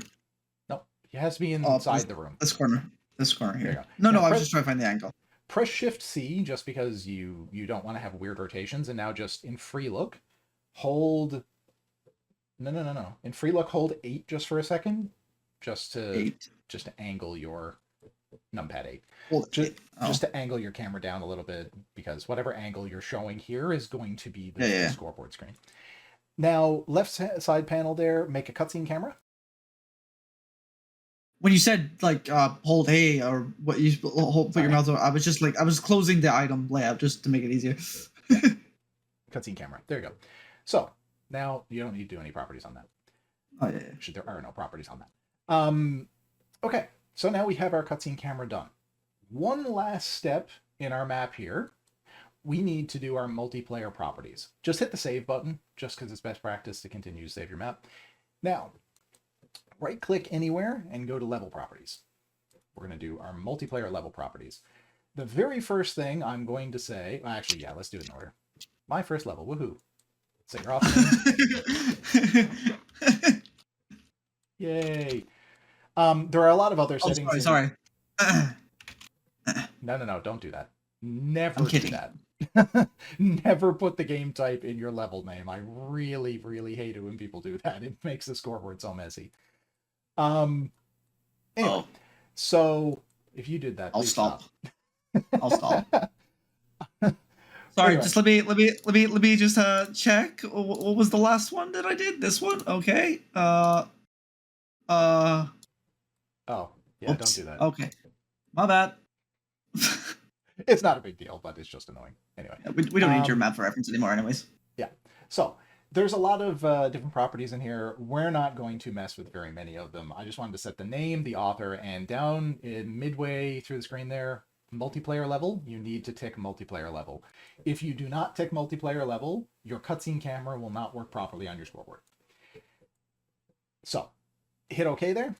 Nope. It has to be inside the room. This corner here. No, I was just trying to find the angle. Press Shift C just because you don't want to have weird rotations, and now just in free look, hold. No. In free look, hold 8 just for a second, just to angle your numpad 8. Just to angle your camera down a little bit, because whatever angle you're showing here is going to be the scoreboard screen. Now, left side panel there, make a cutscene camera. When you said like hold A or what you put your mouse over, I was just like I was closing the item layout just to make it easier. Cutscene camera. There you go. So now you don't need to do any properties on that. Oh yeah. There are no properties on that. Okay. So now we have our cutscene camera done. one last step in our map here. We need to do our multiplayer properties. Just hit the save button, just because it's best practice to continue to save your map. Now, right click anywhere and go to level properties. We're going to do our multiplayer level properties. The very first thing I'm going to say, well, actually, yeah, let's do it in order. My first level, woohoo. Set your off. Yay. There are a lot of other settings. Sorry. No, don't do that. Never I'm do kidding. that. Never put the game type in your level name. I really, really hate it when people do that. It makes the scoreboard so messy. Anyway, so if you did that, I'll please stop. I'll stop. Sorry, Anyway. just let me just check. What was the last one that I did? This one? Okay. Oh, yeah, oops. don't do that. Okay. My bad. It's not a big deal, but it's just annoying. Anyway. Yeah, we don't need your map for reference anymore anyways. Yeah. So there's a lot of different properties in here. We're not going to mess with very many of them. I just wanted to set the name, the author, and down in midway through the screen there, multiplayer level, you need to tick multiplayer level. If you do not tick multiplayer level, your cutscene camera will not work properly on your scoreboard. So hit OK there.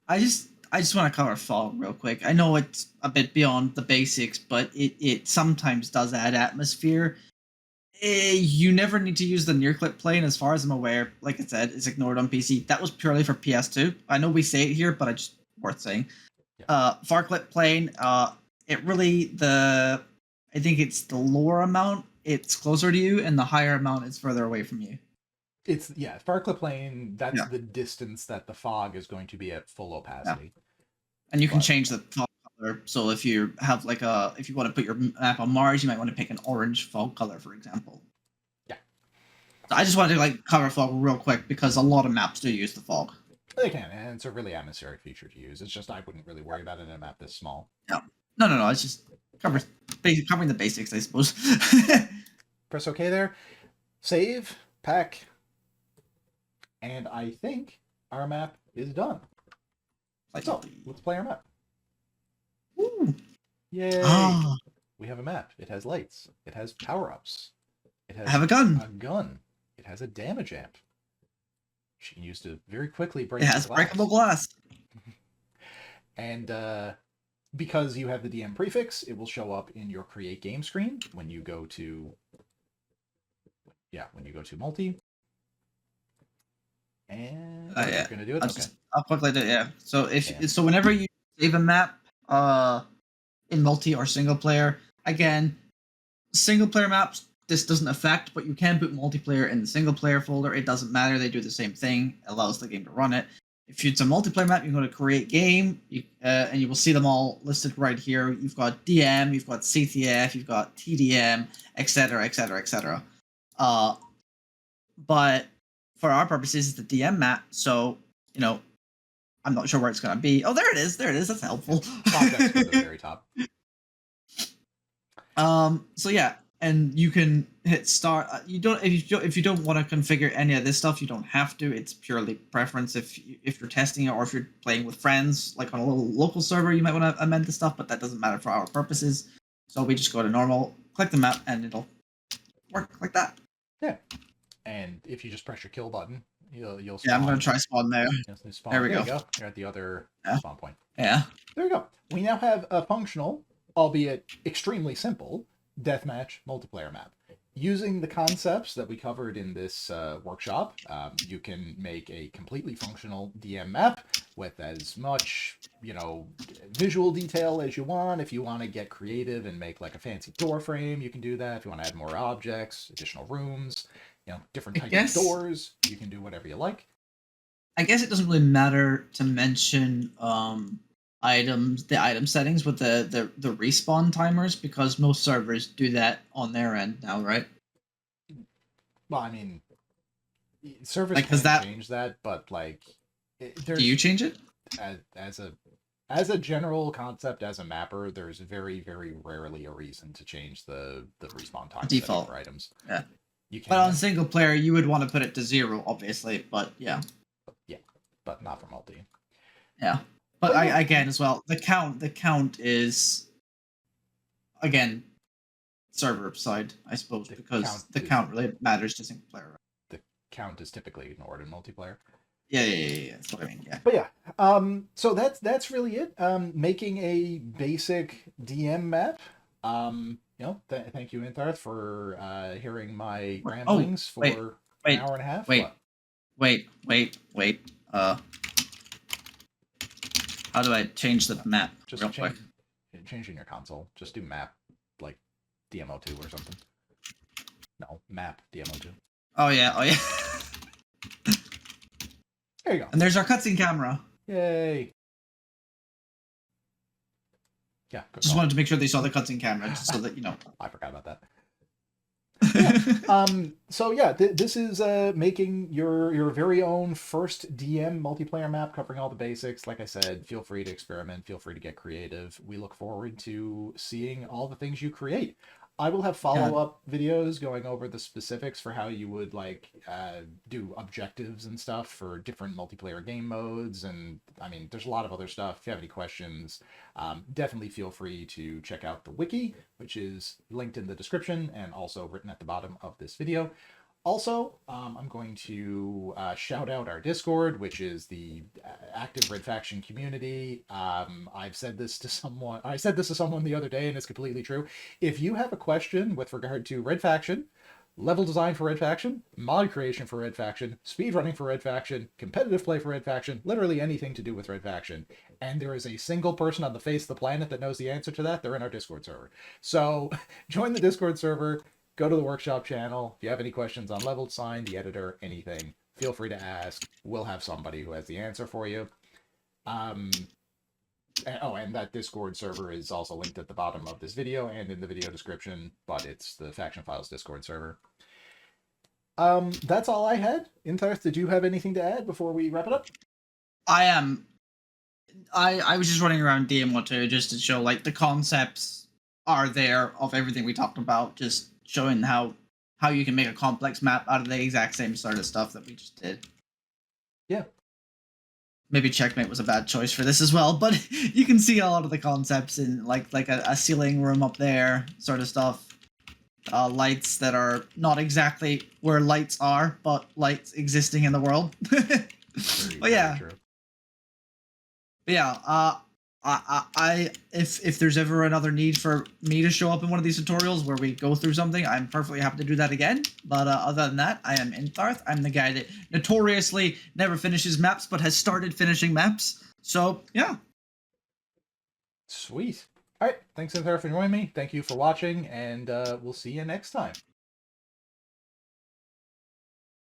I just want to cover fog real quick. I know it's a bit beyond the basics, but it sometimes does add atmosphere. You never need to use the near clip plane, as far as I'm aware. Like I said, it's ignored on PC. That was purely for PS2. I know we say it here, but it's just worth saying. Yeah. Far clip plane. It really I think it's the lower amount it's closer to you, and the higher amount is further away from you. It's far clip plane. That's the distance that the fog is going to be at full opacity. Yeah. And you can change the fog color. So if you have if you want to put your map on Mars, you might want to pick an orange fog color, for example. Yeah. So I just wanted to cover fog real quick because a lot of maps do use the fog. They can, and it's a really atmospheric feature to use. It's just I wouldn't really worry about it in a map this small. No. It's just covering the basics, I suppose. Press OK there. Save, pack, and I think our map is done. So let's play our map. Woo. Yay! We have a map. It has lights. It has power-ups. It has I have a gun. It has a damage amp. She can use to very quickly break. It has breakable glass. And because you have the DM prefix, it will show up in your create game screen when you go to multi. And you're gonna do it. I'll quickly do it. Yeah. So so whenever you save a map, in multi or single player, again, single player maps this doesn't affect, but you can put multiplayer in the single player folder. It doesn't matter. They do the same thing. It allows the game to run it. If it's a multiplayer map, you can go to create game, and you will see them all listed right here. You've got DM, you've got CTF, you've got TDM, etc., etc., etc. But for our purposes, it's the DM map. So I'm not sure where it's going to be. Oh, there it is. That's helpful. Context at the very top. So yeah, and you can hit start. If you don't want to configure any of this stuff, you don't have to. It's purely preference. If you're testing it or if you're playing with friends, like on a little local server, you might want to amend the stuff, but that doesn't matter for our purposes. So we just go to normal, click the map, and it'll work like that. Yeah. And if you just press your kill button, you'll spawn. Yeah, I'm gonna try spawn there. There we go. You're at the other spawn point. Yeah. There we go. We now have a functional, albeit extremely simple, deathmatch multiplayer map. Using the concepts that we covered in this workshop, you can make a completely functional DM map with as much, visual detail as you want. If you want to get creative and make like a fancy door frame, you can do that. If you want to add more objects, additional rooms, different types of doors, you can do whatever you like. I guess it doesn't really matter to mention the item settings with the respawn timers, because most servers do that on their end now, right? Well, I mean, servers can change that, but do you change it? As a general concept, as a mapper, there's very, very rarely a reason to change the respawn time default for items. Yeah. You can, but on single player, you would want to put it to 0, obviously. But yeah. Yeah, but not for multi. Yeah. But again, as well, the count is, again, server side, I suppose, because the count really matters to single player. The count is typically ignored in multiplayer. Yeah. That's what I mean. Yeah. But yeah, so that's really it. Making a basic DM map. Thank you, Intharth, for hearing my ramblings for an hour and a half. Wait. How do I change the map? Just real quick? Change in your console. Just do map like DMO2 or something. No, map DMO2. Oh yeah. There you go. And there's our cutscene camera. Yay. Yeah. Just wanted to make sure they saw the cutscene camera, just so that you know. I forgot about that. Yeah. So yeah, this is making your very own first DM multiplayer map, covering all the basics. Like I said, feel free to experiment, feel free to get creative. We look forward to seeing all the things you create. I will have follow-up videos going over the specifics for how you would do objectives and stuff for different multiplayer game modes. And I mean, there's a lot of other stuff. If you have any questions, definitely feel free to check out the wiki, which is linked in the description and also written at the bottom of this video. Also, I'm going to shout out our Discord, which is the active Red Faction community. I said this to someone the other day, and it's completely true. If you have a question with regard to Red Faction, level design for Red Faction, mod creation for Red Faction, speedrunning for Red Faction, competitive play for Red Faction, literally anything to do with Red Faction, and there is a single person on the face of the planet that knows the answer to that, they're in our Discord server. So join the Discord server. Go to the workshop channel. If you have any questions on level design, the editor, anything, feel free to ask. We'll have somebody who has the answer for you. And that Discord server is also linked at the bottom of this video and in the video description, but it's the Faction Files Discord server. That's all I had. Intharth, did you have anything to add before we wrap it up? I was just running around DM1 just to show the concepts are there of everything we talked about, just showing how you can make a complex map out of the exact same sort of stuff that we just did. Yeah. Maybe Checkmate was a bad choice for this as well, but you can see a lot of the concepts in like a ceiling room up there, sort of stuff. Lights that are not exactly where lights are, but lights existing in the world. But yeah. But yeah, if there's ever another need for me to show up in one of these tutorials where we go through something, I'm perfectly happy to do that again. But other than that, I am Intharth. I'm the guy that notoriously never finishes maps, but has started finishing maps. So yeah. Sweet. All right. Thanks, Intharth, for joining me. Thank you for watching, and we'll see you next time.